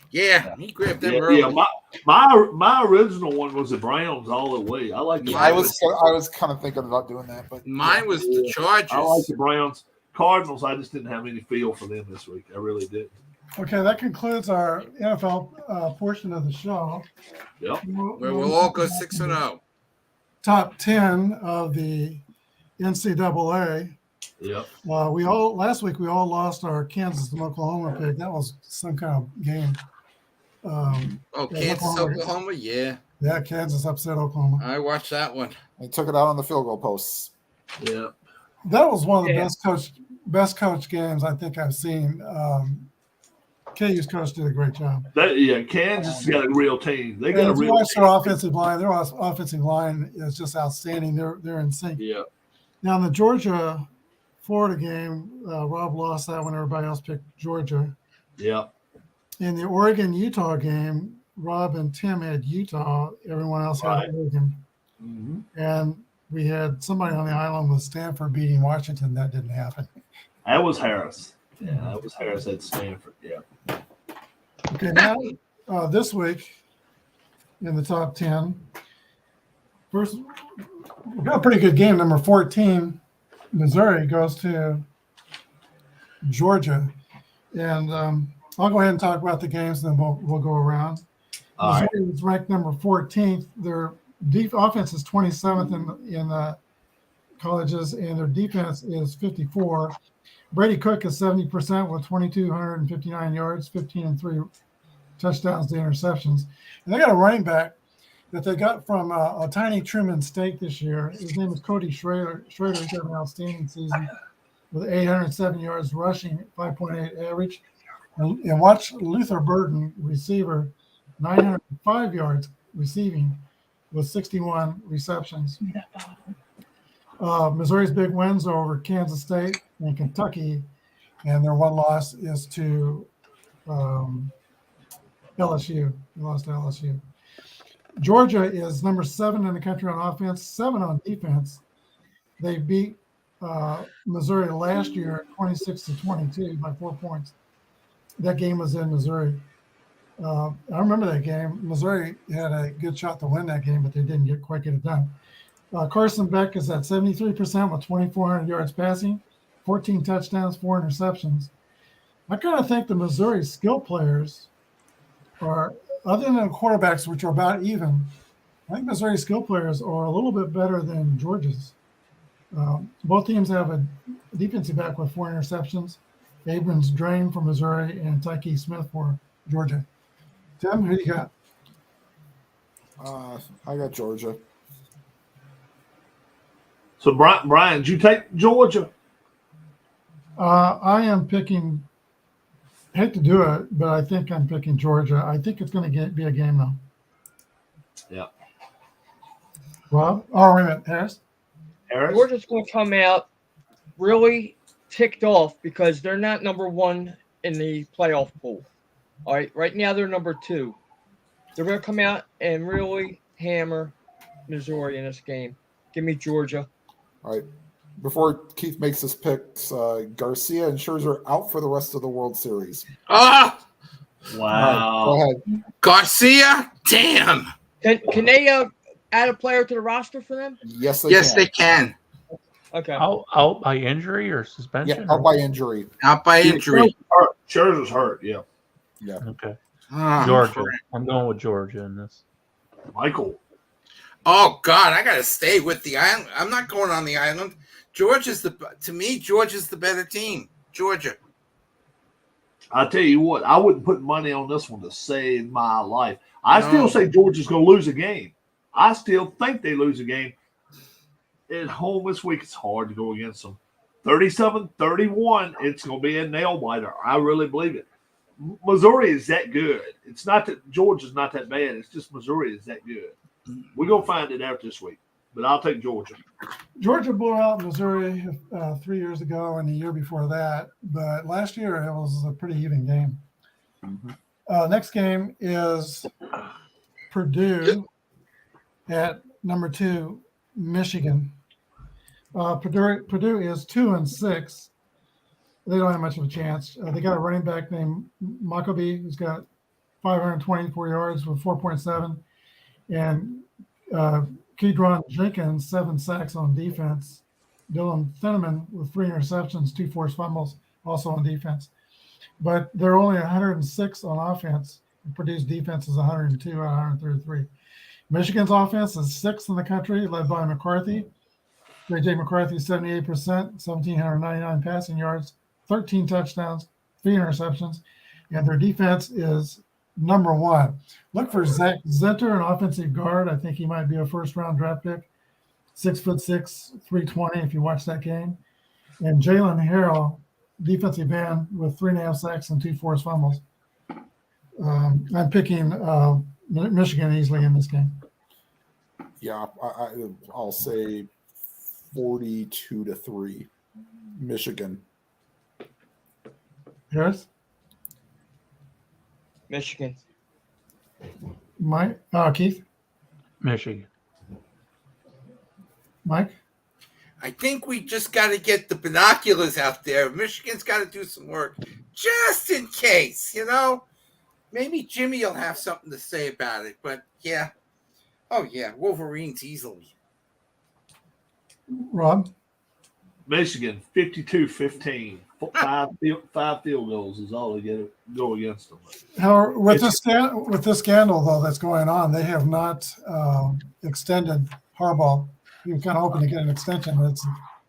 Yeah, he grabbed them early. Yeah, my original one was the Browns all the way. I like. I was kind of thinking about doing that, but mine was the Chargers. I like the Browns. Cardinals, I just didn't have any feel for them this week. I really didn't. Okay, that concludes our NFL portion of the show. Yep. We'll all go 6-0. Top 10 of the NCAA. Yep. Last week we all lost our Kansas and Oklahoma pick. That was some kind of game. Kansas, Oklahoma, yeah. Yeah, Kansas upset Oklahoma. I watched that one. They took it out on the field goal posts. Yeah. That was one of the best coach games I think I've seen. KU's coach did a great job. Kansas got a real team. They got And a if you real watch team. their offensive line, offensive line is just outstanding. They're in sync. Yeah. Now in the Georgia-Florida game, Rob lost that one. Everybody else picked Georgia. Yeah. In the Oregon-Utah game, Rob and Tim had Utah. Everyone else had Oregon. Mm-hmm. And we had somebody on the island with Stanford beating Washington. That didn't happen. That was Harris. Yeah, that was Harris at Stanford. Yeah. Okay, now this week in the top 10, first, we got a pretty good game. Number 14, Missouri goes to Georgia. And I'll go ahead and talk about the games, and then we'll go around. Missouri is ranked number 14th. Their offense is 27th in the colleges, and their defense is 54. Brady Cook is 70% with 2,259 yards, 15 and 3 touchdowns to interceptions. And they got a running back that they got from a tiny Truman State this year. His name is Cody Schrader. Schrader's got an outstanding season with 807 yards rushing, 5.8 average. And watch Luther Burden, receiver, 905 yards receiving with 61 receptions. Missouri's big wins are over Kansas State and Kentucky, and their one loss is to LSU. They lost to LSU. Georgia is number 7 in the country on offense, 7 on defense. They beat Missouri last year 26-22 by 4 points. That game was in Missouri. I remember that game. Missouri had a good shot to win that game, but they didn't quite get it done. Carson Beck is at 73% with 2,400 yards passing, 14 touchdowns, 4 interceptions. I kind of think the Missouri skill players are, other than quarterbacks, which are about even, I think Missouri skill players are a little bit better than Georgia's. Both teams have a defensive back with 4 interceptions. Abrams Drain for Missouri and Tyke Smith for Georgia. Tim, who do you got? I got Georgia. So, Brian, did you take Georgia? I am picking, I hate to do it, but I think I'm picking Georgia. I think it's going to be a game, though. Yeah. Rob? Oh, wait a minute. Harris? Georgia's going to come out really ticked off because they're not number 1 in the playoff pool. All right. Right now, they're number 2. They're going to come out and really hammer Missouri in this game. Give me Georgia. All right. Before Keith makes his picks, Garcia and Scherzer out for the rest of the World Series. Ah! Wow. Go ahead. Garcia? Damn. Can they add a player to the roster for them? Yes, they can. Okay. Out by injury or suspension? Yeah, out by injury. Out by injury. Scherzer's hurt, yeah. Yeah. Okay. Oh, Georgia. I'm going with Georgia in this. Michael. Oh, God, I got to stay with the island. I'm not going on the island. Georgia's the better team. Georgia. I'll tell you what, I wouldn't put money on this one to save my life. I still say Georgia's going to lose a game. I still think they lose a game. At home this week, it's hard to go against them. 37-31, it's going to be a nail-biter. I really believe it. Missouri is that good. It's not that Georgia's not that bad. It's just Missouri is that good. We're going to find it out this week, but I'll take Georgia. Georgia blew out Missouri 3 years ago and the year before that, but last year it was a pretty even game. Mm-hmm. Next game is Purdue at number 2, Michigan. Purdue is 2-6. They don't have much of a chance. They got a running back named Maccabee who's got 524 yards with 4.7, and Kedron Jenkins 7 sacks on defense. Dylan Thieneman with 3 interceptions, 2 forced fumbles, also on defense. But they're only 106 on offense. Purdue's defense is 102 out of 133. Michigan's offense is 6th in the country, led by McCarthy. J.J. McCarthy, 78%, 1,799 passing yards, 13 touchdowns, 3 interceptions, and their defense is number 1. Look for Zach Zenter, an offensive guard. I think he might be a first-round draft pick. 6'6", 320 if you watch that game. And Jalen Harrell, defensive end with 3.5 sacks and 2 forced fumbles. I'm picking Michigan easily in this game. Yeah, I'll say 42-3, Michigan. Harris? Michigan. Mike? Keith? Michigan. Mike? I think we just got to get the binoculars out there. Michigan's got to do some work just in case, Maybe Jimmy will have something to say about it, but yeah. Oh, yeah, Wolverines easily. Rob? Michigan, 52-15. Five field goals is all they get to go against them. How with this scandal though that's going on, they have not extended Harbaugh. You're kind of hoping to get an extension.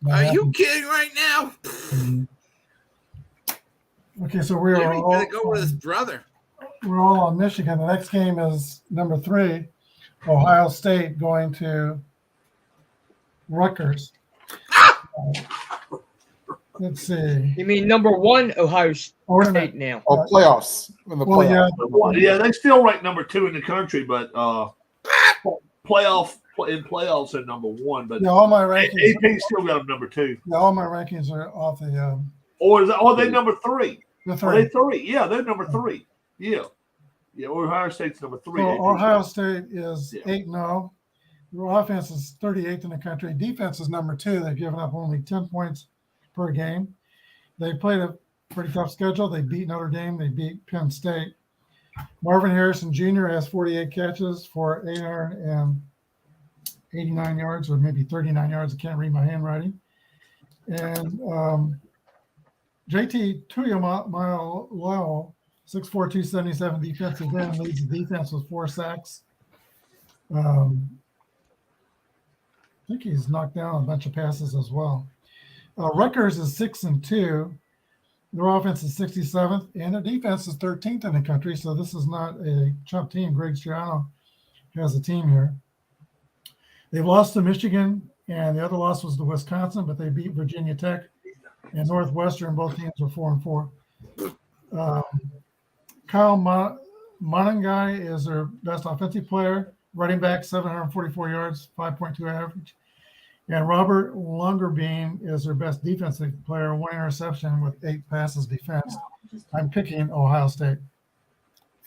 Are you kidding right now? Okay, so we're Jimmy all gonna go with his brother. We're all on Michigan. The next game is number 3, Ohio State going to Rutgers. Let's see. You mean number 1 Ohio State now? Oh, playoffs. In the playoffs. Yeah, they still rank number 2 in the country, but playoffs are number 1. But yeah, all my rankings. AP still got them number 2. Yeah, all my rankings are off the. Or are they number 3? The 3. Are they 3? Yeah, they're number 3. Yeah. Ohio State's number 3. So Ohio State is 8-0. Their offense is 38th in the country. Defense is number 2. They've given up only 10 points per game. They played a pretty tough schedule. They beat Notre Dame. They beat Penn State. Marvin Harrison Jr. has 48 catches for 889 yards, or maybe 39 yards. I can't read my handwriting. And JT Tuimoloau, 6'4", 277 defensive end, leads the defense with 4 sacks. I think he's knocked down a bunch of passes as well. Rutgers is 6-2. Their offense is 67th, and their defense is 13th in the country. So this is not a chump team. Greg Schiano has a team here. They've lost to Michigan, and the other loss was to Wisconsin, but they beat Virginia Tech and Northwestern. Both teams are 4-4. Kyle Monangai is their best offensive player. Running back, 744 yards, 5.2 average. And Robert Longerbeam is their best defensive player, 1 interception with 8 passes defense. I'm picking Ohio State.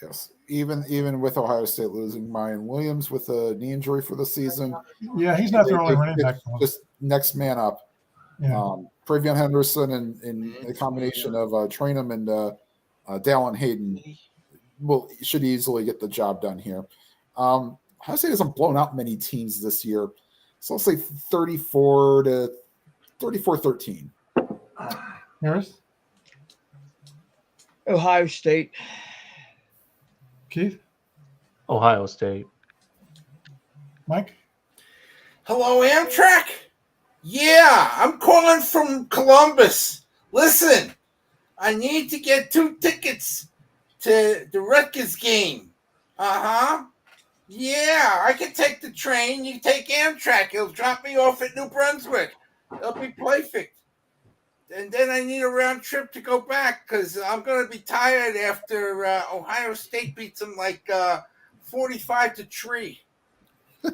Yes, even with Ohio State losing Mayan Williams with a knee injury for the season. Yeah, he's not their only running back. Just next man up. Yeah. Travion Henderson and the combination of Trainum and Dallin Hayden should easily get the job done here. Ohio State hasn't blown out many teams this year. So I'll say 34-13. Harris? Ohio State. Keith? Ohio State. Mike? Hello, Amtrak? Yeah, I'm calling from Columbus. Listen, I need to get 2 tickets to the Rutgers game. Uh-huh. Yeah, I can take the train. You take Amtrak. It'll drop me off at New Brunswick. It'll be perfect. And then I need a round trip to go back because I'm going to be tired after Ohio State beats them like 45-3. I've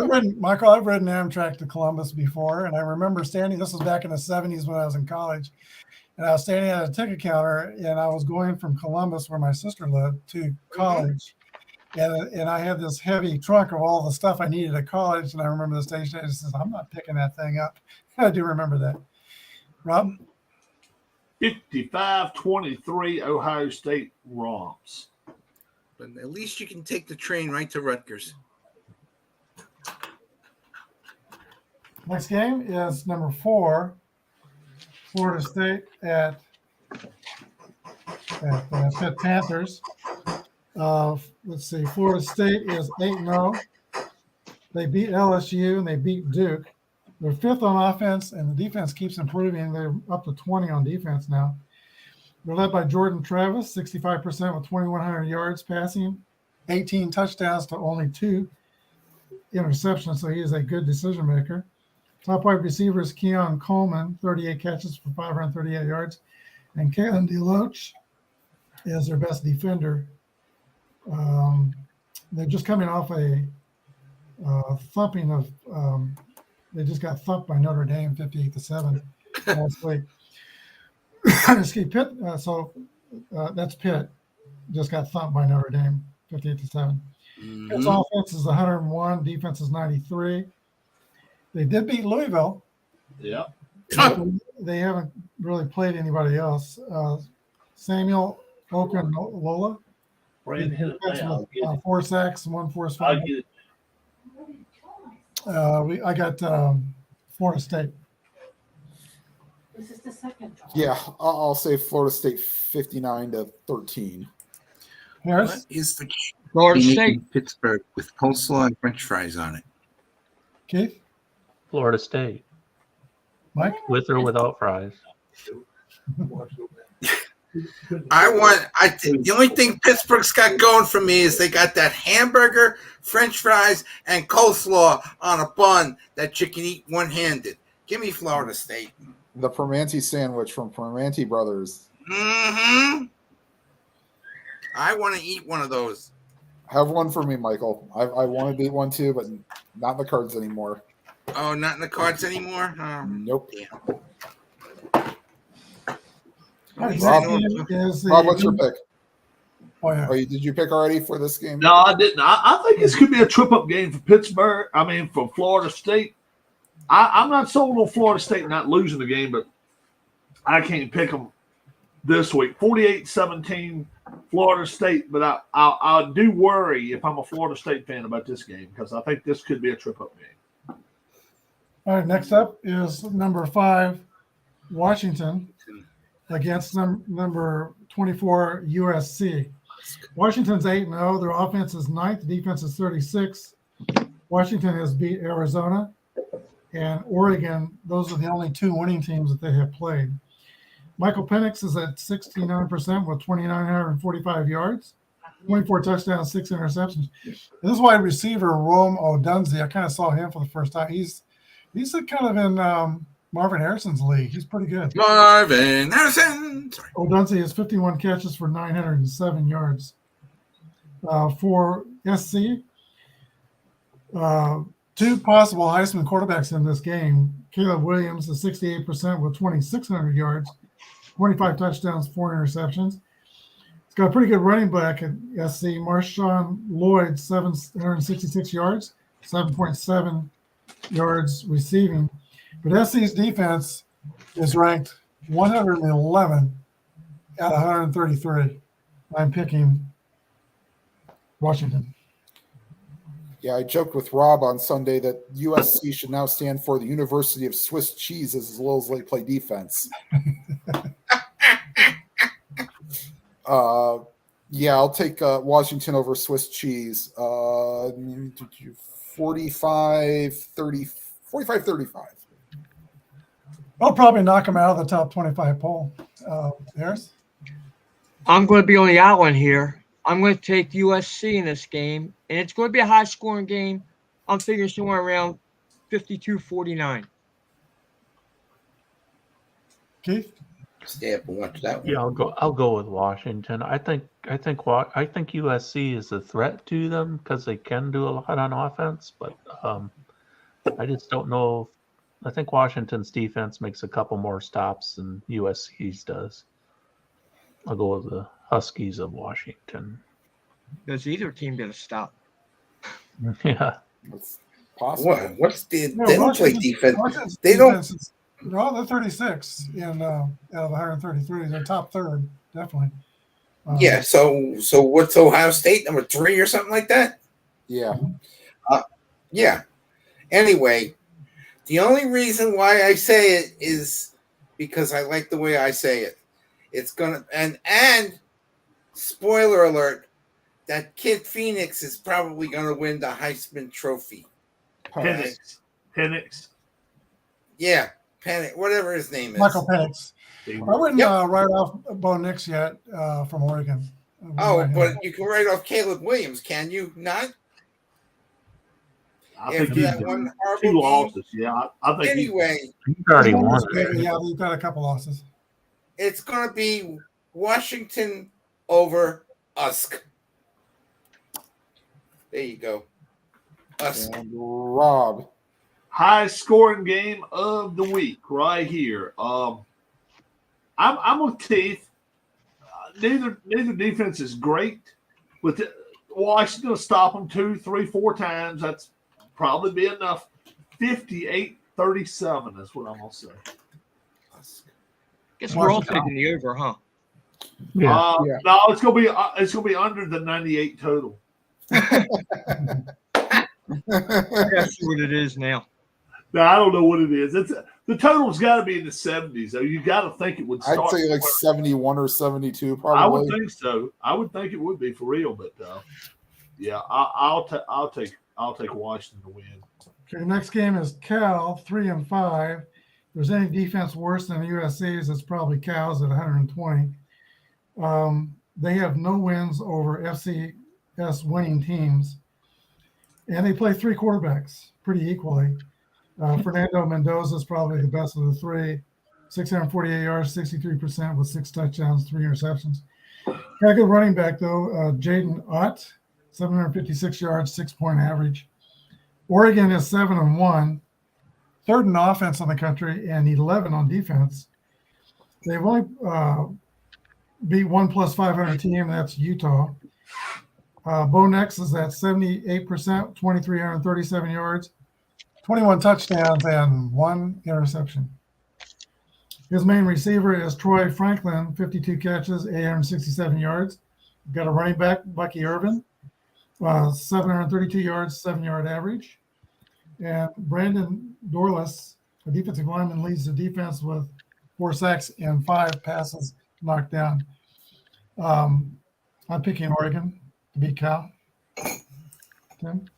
ridden Amtrak to Columbus before, and I remember standing. This was back in the 70s when I was in college, and I was standing at a ticket counter, and I was going from Columbus, where my sister lived, to college. And I had this heavy trunk of all the stuff I needed at college. And I remember the station agent says, I'm not picking that thing up. I do remember that. Rob? 55-23, Ohio State romps. But at least you can take the train right to Rutgers. Next game is number 4, Florida State at Pitt Panthers. Let's see, Florida State is 8-0. They beat LSU and they beat Duke. They're 5th on offense, and the defense keeps improving. They're up to 20 on defense now. They're led by Jordan Travis, 65% with 2,100 yards passing, 18 touchdowns to only 2 interceptions, so he is a good decision maker. Top wide receiver is Keon Coleman, 38 catches for 538 yards, and Kalen DeLoach as their best defender. They're just coming off a thumping of. They just got thumped by Notre Dame, 58-7 last week. Pitt. That's Pitt. Just got thumped by Notre Dame, 58-7. Pitt's offense is 101, defense is 93. They did beat Louisville. Yeah. They haven't really played anybody else. Samuel Okunlola. Brandon, 4 sacks, 1 forced I'll fumble. get it. I got Florida State. This is the second one. Yeah, I'll say Florida State 59-13. Harris? What is the Florida being State. in Pittsburgh with coleslaw and French fries on it? Keith? Florida State. Mike? With or without fries. The only thing Pittsburgh's got going for me is they got that hamburger, French fries, and coleslaw on a bun that you can eat one-handed. Give me Florida State. The Permanente sandwich from Permanente Brothers. Mm-hmm. I want to eat one of those. Have one for me, Michael. I want to eat one too, but not in the cards anymore. Oh, not in the cards anymore? Nope. Yeah. Rob, what's your pick? Oh, yeah. Did you pick already for this game? No, I didn't. I think this could be a trip-up game for Pittsburgh. I mean, for Florida State. I'm not sold on Florida State not losing the game, but I can't pick them this week. 48-17 Florida State, but I do worry if I'm a Florida State fan about this game because I think this could be a trip-up game. All right, next up is number 5, Washington, against number 24, USC. Washington's 8-0. Their offense is 9th. Defense is 36. Washington has beat Arizona and Oregon. Those are the only 2 winning teams that they have played. Michael Penix is at 69% with 2,945 yards, 24 touchdowns, 6 interceptions. And this wide receiver, Rome Odunze, I kind of saw him for the first time. He's kind of in Marvin Harrison's league. He's pretty good. Marvin Harrison. Sorry. Odunze has 51 catches for 907 yards. For SC, 2 possible Heisman quarterbacks in this game. Caleb Williams is 68% with 2,600 yards, 25 touchdowns, 4 interceptions. It's got a pretty good running back at SC. Marshawn Lloyd, 766 yards, 7.7 yards receiving. But SC's defense is ranked 111 out of 133. I'm picking Washington. Yeah, I joked with Rob on Sunday that USC should now stand for the University of Swiss Cheese as well as they play defense. Yeah, I'll take Washington over Swiss Cheese. 45-35. I'll probably knock them out of the top 25 poll. Harris? I'm going to be on the outline here. I'm going to take USC in this game, and it's going to be a high-scoring game. I'm figuring somewhere around 52-49. Keith? Stay up and watch that one. Yeah, I'll go with Washington. I think USC is a threat to them because they can do a lot on offense, but I just don't know. I think Washington's defense makes a couple more stops than USC's does. I'll go with the Huskies of Washington. Does either team get a stop? Yeah. It's possible. What's the they don't play defense. They don't. No, they're 36 out of 133. They're top third, definitely. Yeah. So what's Ohio State, number 3 or something like that? Yeah. Yeah. Anyway, the only reason why I say it is because I like the way I say it. It's gonna and spoiler alert, that kid Phoenix is probably gonna win the Heisman Trophy. Penix. Yeah, Penix, whatever his name is. Michael Penix. I wouldn't write off Bo Nix yet from Oregon. But you can write off Caleb Williams, can you not? I think he's got 2 losses. Yeah, I think anyway. He's already won. Yeah, he's got a couple losses. It's going to be Washington over Usk. There you go. Usk. And Rob. High scoring game of the week right here. I'm with Keith. Neither defense is great, but Washington's going to stop them 2, 3, 4 times. That's probably be enough. 58-37 is what I'm going to say. Guess we're all taking the over, huh? Yeah. No, it's going to be under the 98 total. I gotta see what it is now. No, I don't know what it is. The total's got to be in the 70s, though. You got to think it would start. I'd say like 71 or 72, probably. I would think so. I would think it would be for real, but yeah, I'll take Washington to win. Okay, next game is Cal 3-5. If there's any defense worse than USC's, it's probably Cal's at 120. They have no wins over FCS winning teams, and they play 3 quarterbacks pretty equally. Fernando Mendoza is probably the best of the 3. 648 yards, 63% with 6 touchdowns, 3 interceptions. Got a good running back, though. Jaden Ott, 756 yards, 6-point average. Oregon is 7-1, 3rd in offense in the country, and 11 on defense. They've only beat 1 plus 500 team, that's Utah. Bo Nix is at 78%, 2,337 yards. 21 touchdowns and 1 interception. His main receiver is Troy Franklin, 52 catches, 867 yards. Got a running back, Bucky Irvin, 732 yards, 7-yard average. And Brandon Dorless, a defensive lineman, leads the defense with 4 sacks and 5 passes knocked down. I'm picking Oregon to beat Cal. Tim?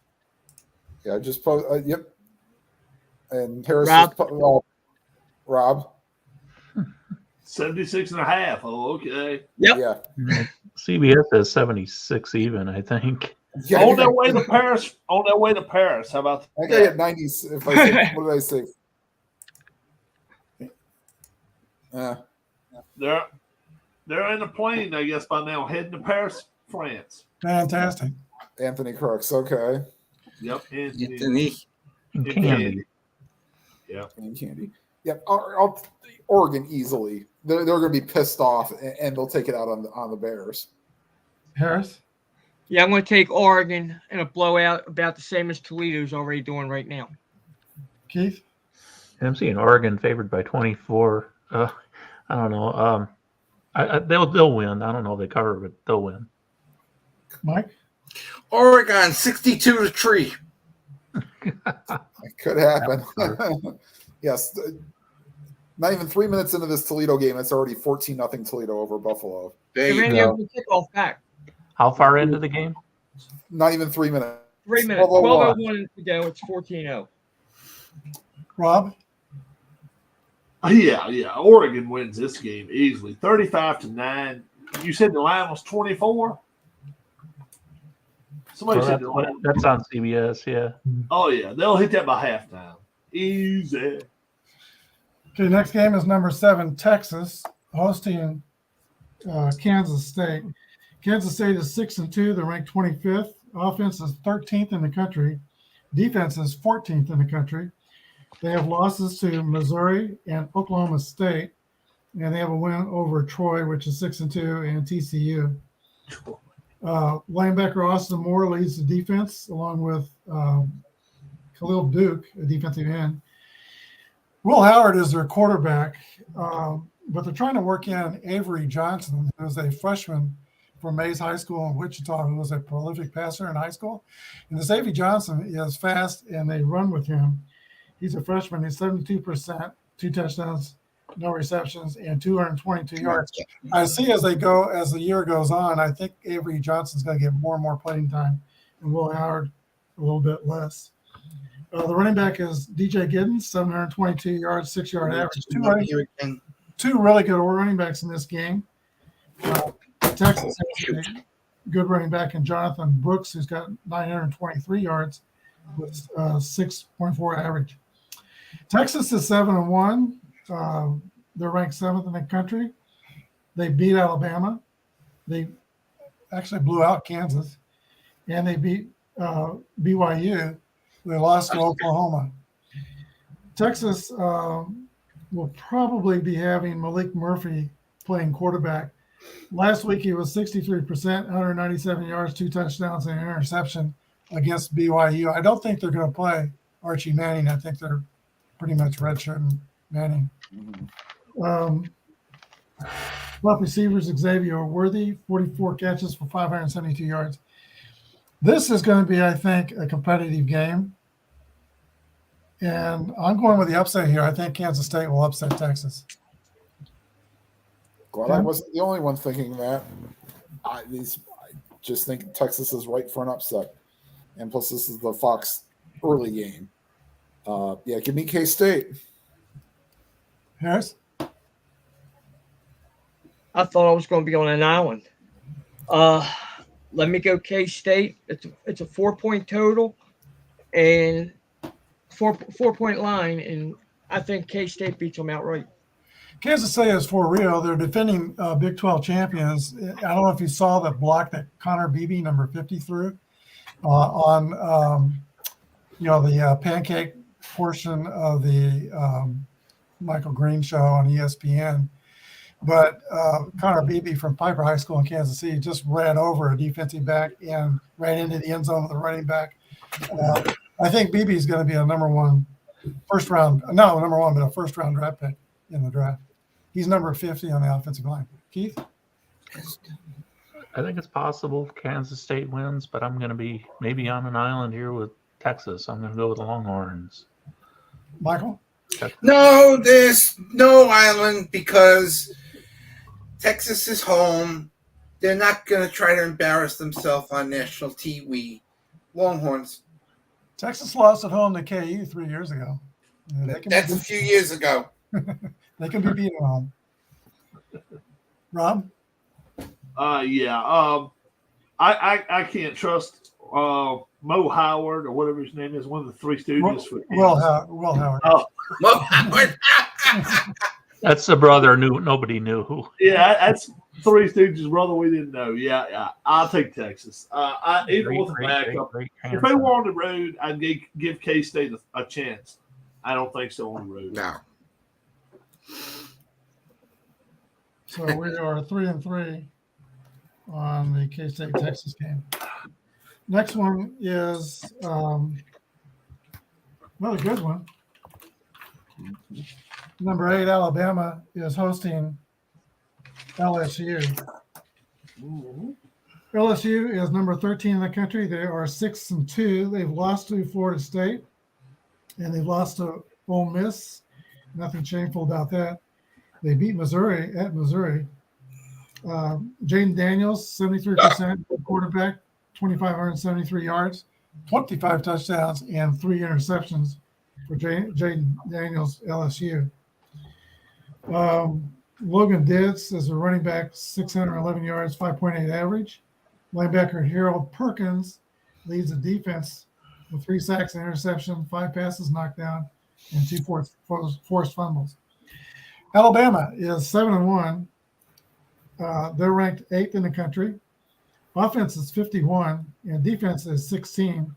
Yeah, just yep. And Harris Rob. 76.5. Oh, okay. Yep. Yeah. CBS has 76 even, I think. Yeah, on their way to Paris. On their way to Paris. How about I got at 90. If I say, what did I say? They're in the plane, I guess, by now, heading to Paris, France. Fantastic. Anthony Crooks. Okay. Yep. Anthony. And Candy. Yep. And Candy. Yep. Oregon easily. They're going to be pissed off, and they'll take it out on the Bears. Harris? Yeah, I'm going to take Oregon in a blowout about the same as Toledo's already doing right now. Keith? I'm seeing Oregon favored by 24. I don't know. They'll win. I don't know if they cover, but they'll win. Mike? Oregon 62-3. It could happen. Yes. Not even 3 minutes into this Toledo game, it's already 14-0 Toledo over Buffalo. There you go. Kickoff back. How far into the game? Not even 3 minutes. 3 minutes. 12:01 to go. It's 14-0. Rob? Yeah. Oregon wins this game easily. 35-9. You said the line was 24? Somebody said the line. That's on CBS, yeah. Oh, yeah. They'll hit that by halftime. Easy. Okay, next game is number 7, Texas, hosting Kansas State. Kansas State is 6-2. They're ranked 25th. Offense is 13th in the country. Defense is 14th in the country. They have losses to Missouri and Oklahoma State, and they have a win over Troy, which is 6-2, and TCU. Linebacker Austin Moore leads the defense, along with Khalil Duke, a defensive end. Will Howard is their quarterback, but they're trying to work in Avery Johnson, who's a freshman from Mays High School in Wichita, who was a prolific passer in high school. And this Avery Johnson is fast, and they run with him. He's a freshman. He's 72%, 2 touchdowns, no receptions, and 222 yards. I see as the year goes on, I think Avery Johnson's going to get more and more playing time, and Will Howard a little bit less. The running back is DJ Giddens, 722 yards, 6-yard average. Two really good running backs in this game. Texas has a good running back in Jonathan Brooks, who's got 923 yards with 6.4 average. Texas is 7-1. They're ranked 7th in the country. They beat Alabama. They actually blew out Kansas, and they beat BYU. They lost to Oklahoma. Texas will probably be having Malik Murphy playing quarterback. Last week he was 63%, 197 yards, 2 touchdowns, and an interception against BYU. I don't think they're going to play Archie Manning. I think they're pretty much redshirting Manning. Top receivers, Xavier Worthy, 44 catches for 572 yards. This is going to be, I think, a competitive game. And I'm going with the upset here. I think Kansas State will upset Texas. Glad I wasn't the only one thinking that. I just think Texas is right for an upset. And plus, this is the Fox early game. Give me K-State. Harris? I thought I was going to be on an island. Let me go K-State. It's a 4-point total and 4-point line, and I think K-State beats them outright. Kansas State is for real. They're defending Big 12 champions. I don't know if you saw the block that Connor Beebe, number 50, threw on the pancake portion of the Michael Green show on ESPN. But Connor Beebe from Piper High School in Kansas City just ran over a defensive back and ran into the end zone with a running back. I think Beebe is going to be a first round draft pick in the draft. He's number 50 on the offensive line. Keith? I think it's possible Kansas State wins, but I'm going to be maybe on an island here with Texas. I'm going to go with the Longhorns. Michael? No, there's no island because Texas is home. They're not going to try to embarrass themselves on national TV. Longhorns. Texas lost at home to KU 3 years ago. That's a few years ago. They can be beaten at home. Rob? I can't trust Mo Howard or whatever his name is, one of the Three Stooges. Will Howard. Oh, Mo Howard. That's the brother nobody knew who. Yeah, that's Three Stooges' brother we didn't know. Yeah. I'll take Texas. Even with a backup. If they were on the road, I'd give K-State a chance. I don't think so on the road. No. So we are 3-3 on the K-State Texas game. Next one is another good one. Number 8, Alabama is hosting LSU. LSU is number 13 in the country. They are 6-2. They've lost to Florida State, and they've lost to Ole Miss. Nothing shameful about that. They beat Missouri at Missouri. Jaden Daniels, 73% quarterback, 2,573 yards, 25 touchdowns, and 3 interceptions for Jaden Daniels, LSU. Logan Ditz is a running back, 611 yards, 5.8 average. Linebacker Harold Perkins leads the defense with 3 sacks and interception, 5 passes knocked down, and 2 forced fumbles. Alabama is 7-1. They're ranked 8th in the country. Offense is 51, and defense is 16.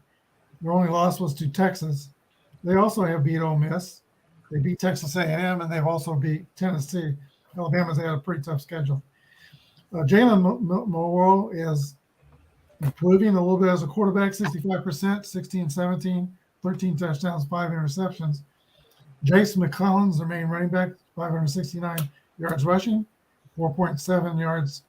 Their only loss was to Texas. They also have beat Ole Miss. They beat Texas A&M, and they've also beat Tennessee. Alabama's had a pretty tough schedule. Jalen Milroe is improving a little bit as a quarterback, 65%, 16-17, 13 touchdowns, 5 interceptions. Jace McCollins, their main running back, 569 yards rushing, 4.7 yards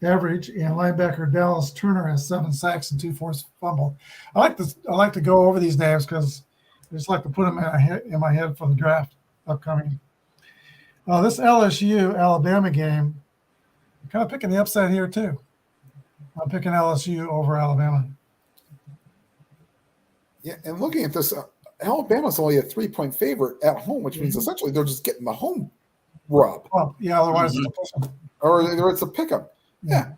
average, and linebacker Dallas Turner has 7 sacks and 2 forced fumbles. I like to go over these names because I just like to put them in my head for the draft upcoming. This LSU Alabama game, I'm kind of picking the upset here too. I'm picking LSU over Alabama. Yeah, and looking at this, Alabama's only a 3-point favorite at home, which means essentially they're just getting the home rub. Well, yeah, otherwise it's a pick 'em. Or it's a pick-up. Yeah.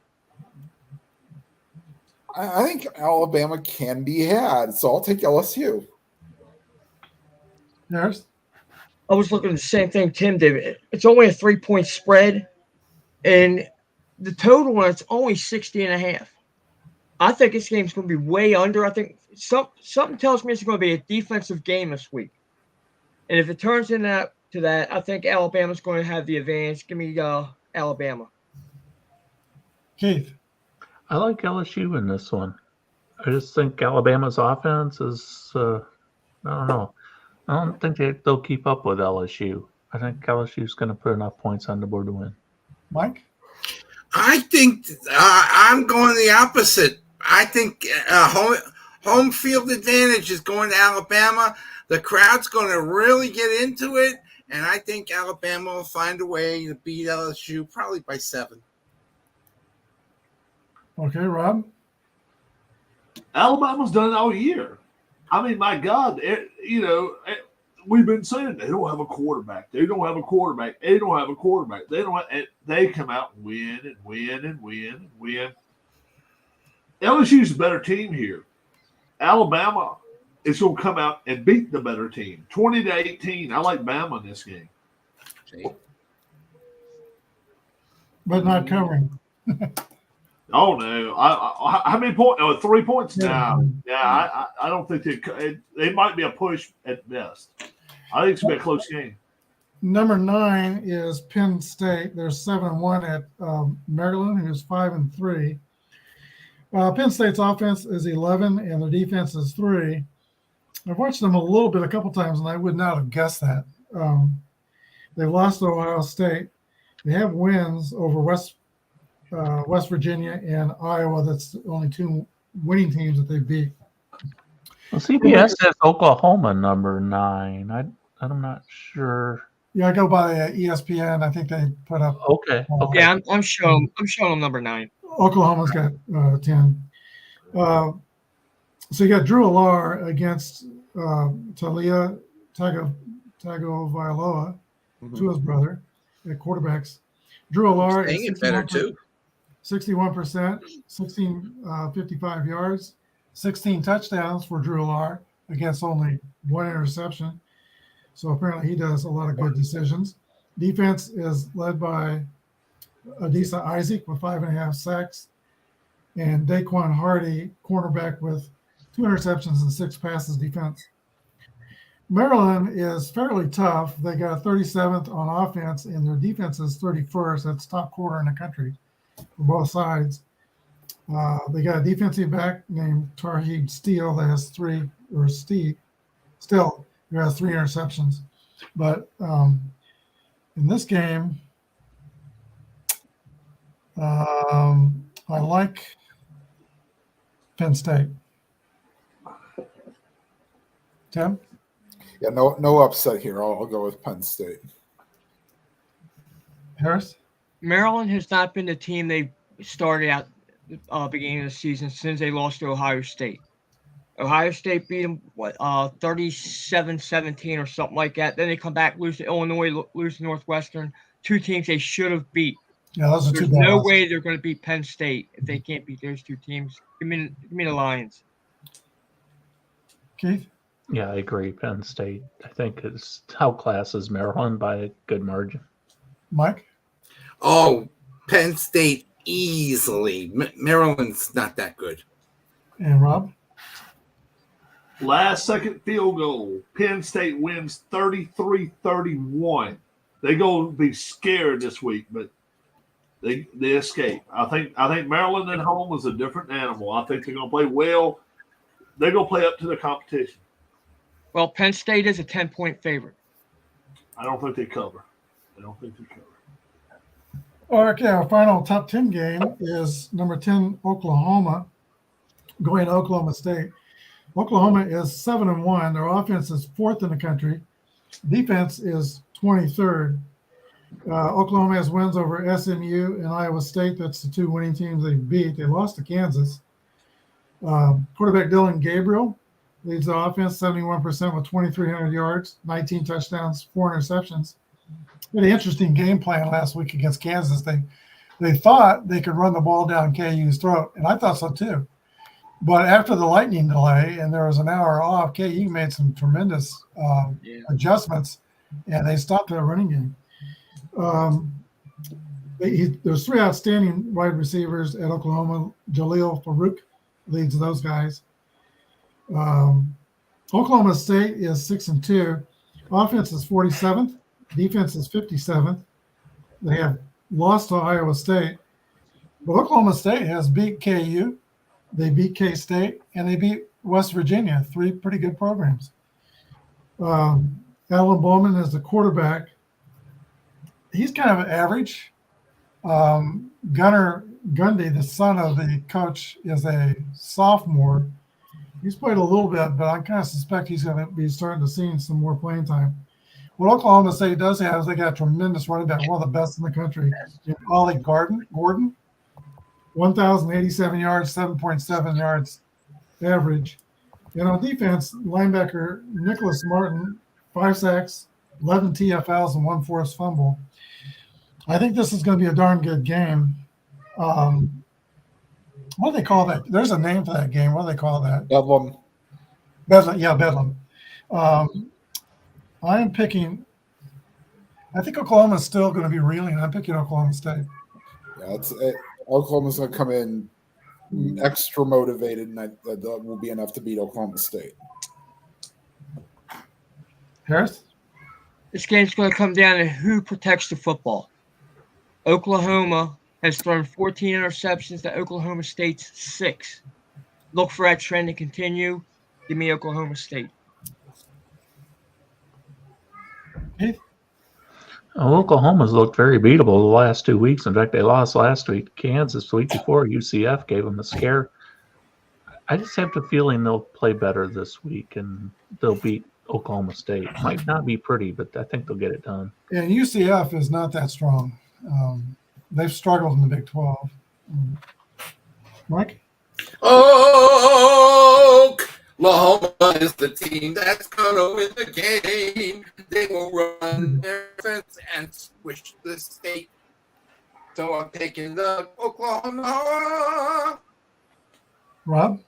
I think Alabama can be had, so I'll take LSU. Yes. I was looking at the same thing Tim did. It's only a 3-point spread, and the total, it's only 60.5. I think this game's going to be way under. I think something tells me it's going to be a defensive game this week. And if it turns into that, I think Alabama's going to have the advantage. Give me Alabama. Keith. I like LSU in this one. I just think Alabama's offense is, I don't know. I don't think they'll keep up with LSU. I think LSU's going to put enough points on the board to win. Mike? I think I'm going the opposite. I think home field advantage is going to Alabama. The crowd's going to really get into it, and I think Alabama will find a way to beat LSU probably by 7. Okay, Rob? Alabama's done it all year. I mean, my God, we've been saying they don't have a quarterback. They don't have a quarterback. They don't have a quarterback. They come out and win and win and win and win. LSU's a better team here. Alabama is going to come out and beat the better team, 20-18. I like Bama in this game, but not covering. Oh no! How many points? Oh, 3 points now. Yeah, I don't think they might be a push at best. I think it's gonna be a close game. Number 9 is Penn State. They're 7-1 at Maryland, who's 5-3. Penn State's offense is 11, and their defense is 3. I've watched them a couple times, and I would not have guessed that. They've lost to Ohio State. They have wins over West Virginia and Iowa. That's the only 2 winning teams that they beat. Well, CBS has Oklahoma number 9. I'm not sure. Yeah, I go by ESPN. I think they put up. Okay. Yeah, I'm showing them number 9. Oklahoma's got 10. So you got Drew Alar against Talia Tagovailoa, to his brother, at quarterbacks. Drew Alar is better too. 61%, 55 yards, 16 touchdowns for Drew Alar against only 1 interception. So apparently he does a lot of good decisions. Defense is led by Adisa Isaac with 5.5 sacks, and Daquan Hardy, cornerback, with 2 interceptions and 6 passes defense. Maryland is fairly tough. They got 37th on offense, and their defense is 31st. That's top quarter in the country for both sides. They got a defensive back named Tarheeb Steele that has 3 interceptions. But in this game, I like Penn State. Tim? Yeah, no upset here. I'll go with Penn State. Harris? Maryland has not been the team they started out beginning of the season since they lost to Ohio State. Ohio State beat them 37-17 or something like that. Then they come back, lose to Illinois, lose to Northwestern. 2 teams they should have beat. Yeah, those are There's 2 bad no ones. way they're going to beat Penn State if they can't beat those 2 teams. Give me the Lions. Keith? Yeah, I agree. Penn State, I think, is outclasses Maryland by a good margin. Mike? Oh, Penn State easily. Maryland's not that good. And Rob? Last second field goal. Penn State wins 33-31. They're going to be scared this week, but they escape. I think Maryland at home is a different animal. I think they're going to play well. They're going to play up to the competition. Well, Penn State is a 10-point favorite. I don't think they cover. Okay, our final top 10 game is number 10, Oklahoma, going to Oklahoma State. Oklahoma is 7-1. Their offense is 4th in the country. Defense is 23rd. Oklahoma has wins over SMU and Iowa State. That's the 2 winning teams they beat. They lost to Kansas. Quarterback Dylan Gabriel leads the offense, 71% with 2,300 yards, 19 touchdowns, 4 interceptions. They had an interesting game plan last week against Kansas. They thought they could run the ball down KU's throat, and I thought so too. But after the lightning delay, and there was an hour off, KU made some tremendous adjustments, and they stopped their running game. There's 3 outstanding wide receivers at Oklahoma. Jaleel Farouk leads those guys. Oklahoma State is 6-2. Offense is 47th. Defense is 57th. They have lost to Iowa State. But Oklahoma State has beat KU. They beat K-State. And they beat West Virginia. 3 pretty good programs. Alan Bowman is the quarterback. He's kind of average. Gunnar Gundy, the son of the coach, is a sophomore. He's played a little bit, but I kind of suspect he's going to be starting to see some more playing time. What Oklahoma State does have is they got a tremendous running back, one of the best in the country, Ollie Gordon, 1,087 yards, 7.7 yards average. And on defense, linebacker Nicholas Martin, 5 sacks, 11 TFLs, and 1 forced fumble. I think this is going to be a darn good game. What do they call that? There's a name for that game. What do they call that? Bedlam. Bedlam. Yeah, Bedlam. I am picking. I think Oklahoma's still going to be reeling. I'm picking Oklahoma State. Yeah, Oklahoma's going to come in extra motivated, and that will be enough to beat Oklahoma State. Harris? This game's going to come down to who protects the football. Oklahoma has thrown 14 interceptions to Oklahoma State's 6. Look for that trend to continue. Give me Oklahoma State. Oklahoma's looked very beatable the last 2 weeks. In fact, they lost last week. Kansas, the week before, UCF gave them a scare. I just have the feeling they'll play better this week and they'll beat Oklahoma State. Might not be pretty, but I think they'll get it done. And UCF is not that strong. They've struggled in the Big 12. Mike? Oklahoma is the team that's going to win the game. They will run their fence and squish the state. So I'm taking the Oklahoma. Rob?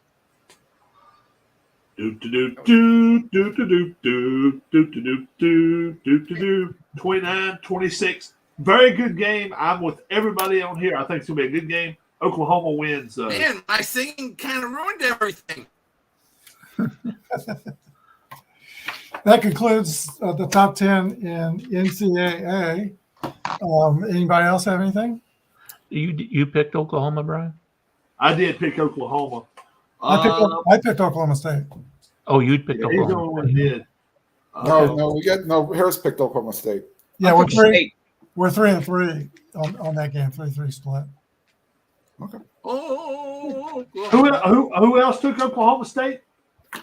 29-26. Very good game. I'm with everybody on here. I think it's going to be a good game. Oklahoma wins. Man, my singing kind of ruined everything. That concludes the top 10 in NCAA. Anybody else have anything? You picked Oklahoma, Brian? I did pick Oklahoma. I picked Oklahoma State. Oh, you picked Oklahoma. He's the only one who did. Harris picked Oklahoma State. Yeah, we're 3-3 on that game. 3-3 split. Okay. Who else took Oklahoma State?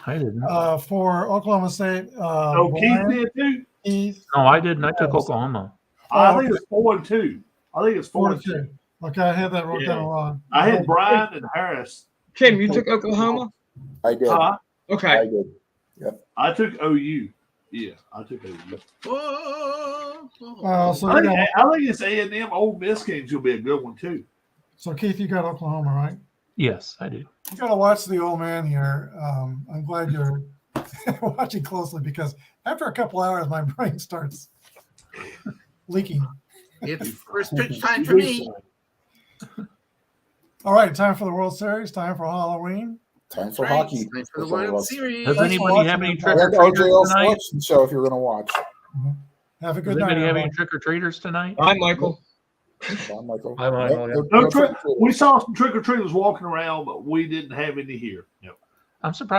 I didn't. For Oklahoma State. Keith did too. No, I didn't. I took Oklahoma. I think it's 4-2. I think it's 4-2. Okay, I had that wrote down wrong. I had Brian and Harris. Tim, you took Oklahoma? I did. Okay. I did. Yep. I took OU. Yeah, I took OU. I think this A&M Ole Miss game's gonna be a good one too. So Keith, you got Oklahoma, right? Yes, I do. You got to watch the old man here. I'm glad you're watching closely because after a couple hours, my brain starts leaking. It's first pitch time for me. All right, time for the World Series. Time for Halloween. Time for hockey. Time for the World Series. Does anybody have any trick or treaters tonight? Show if you're going to watch. Have a good Does night. anybody have any trick or treaters tonight? Hi, Michael. Bye, Michael. Hi, Michael. We saw some trick or treaters walking around, but we didn't have any here. I'm surprised.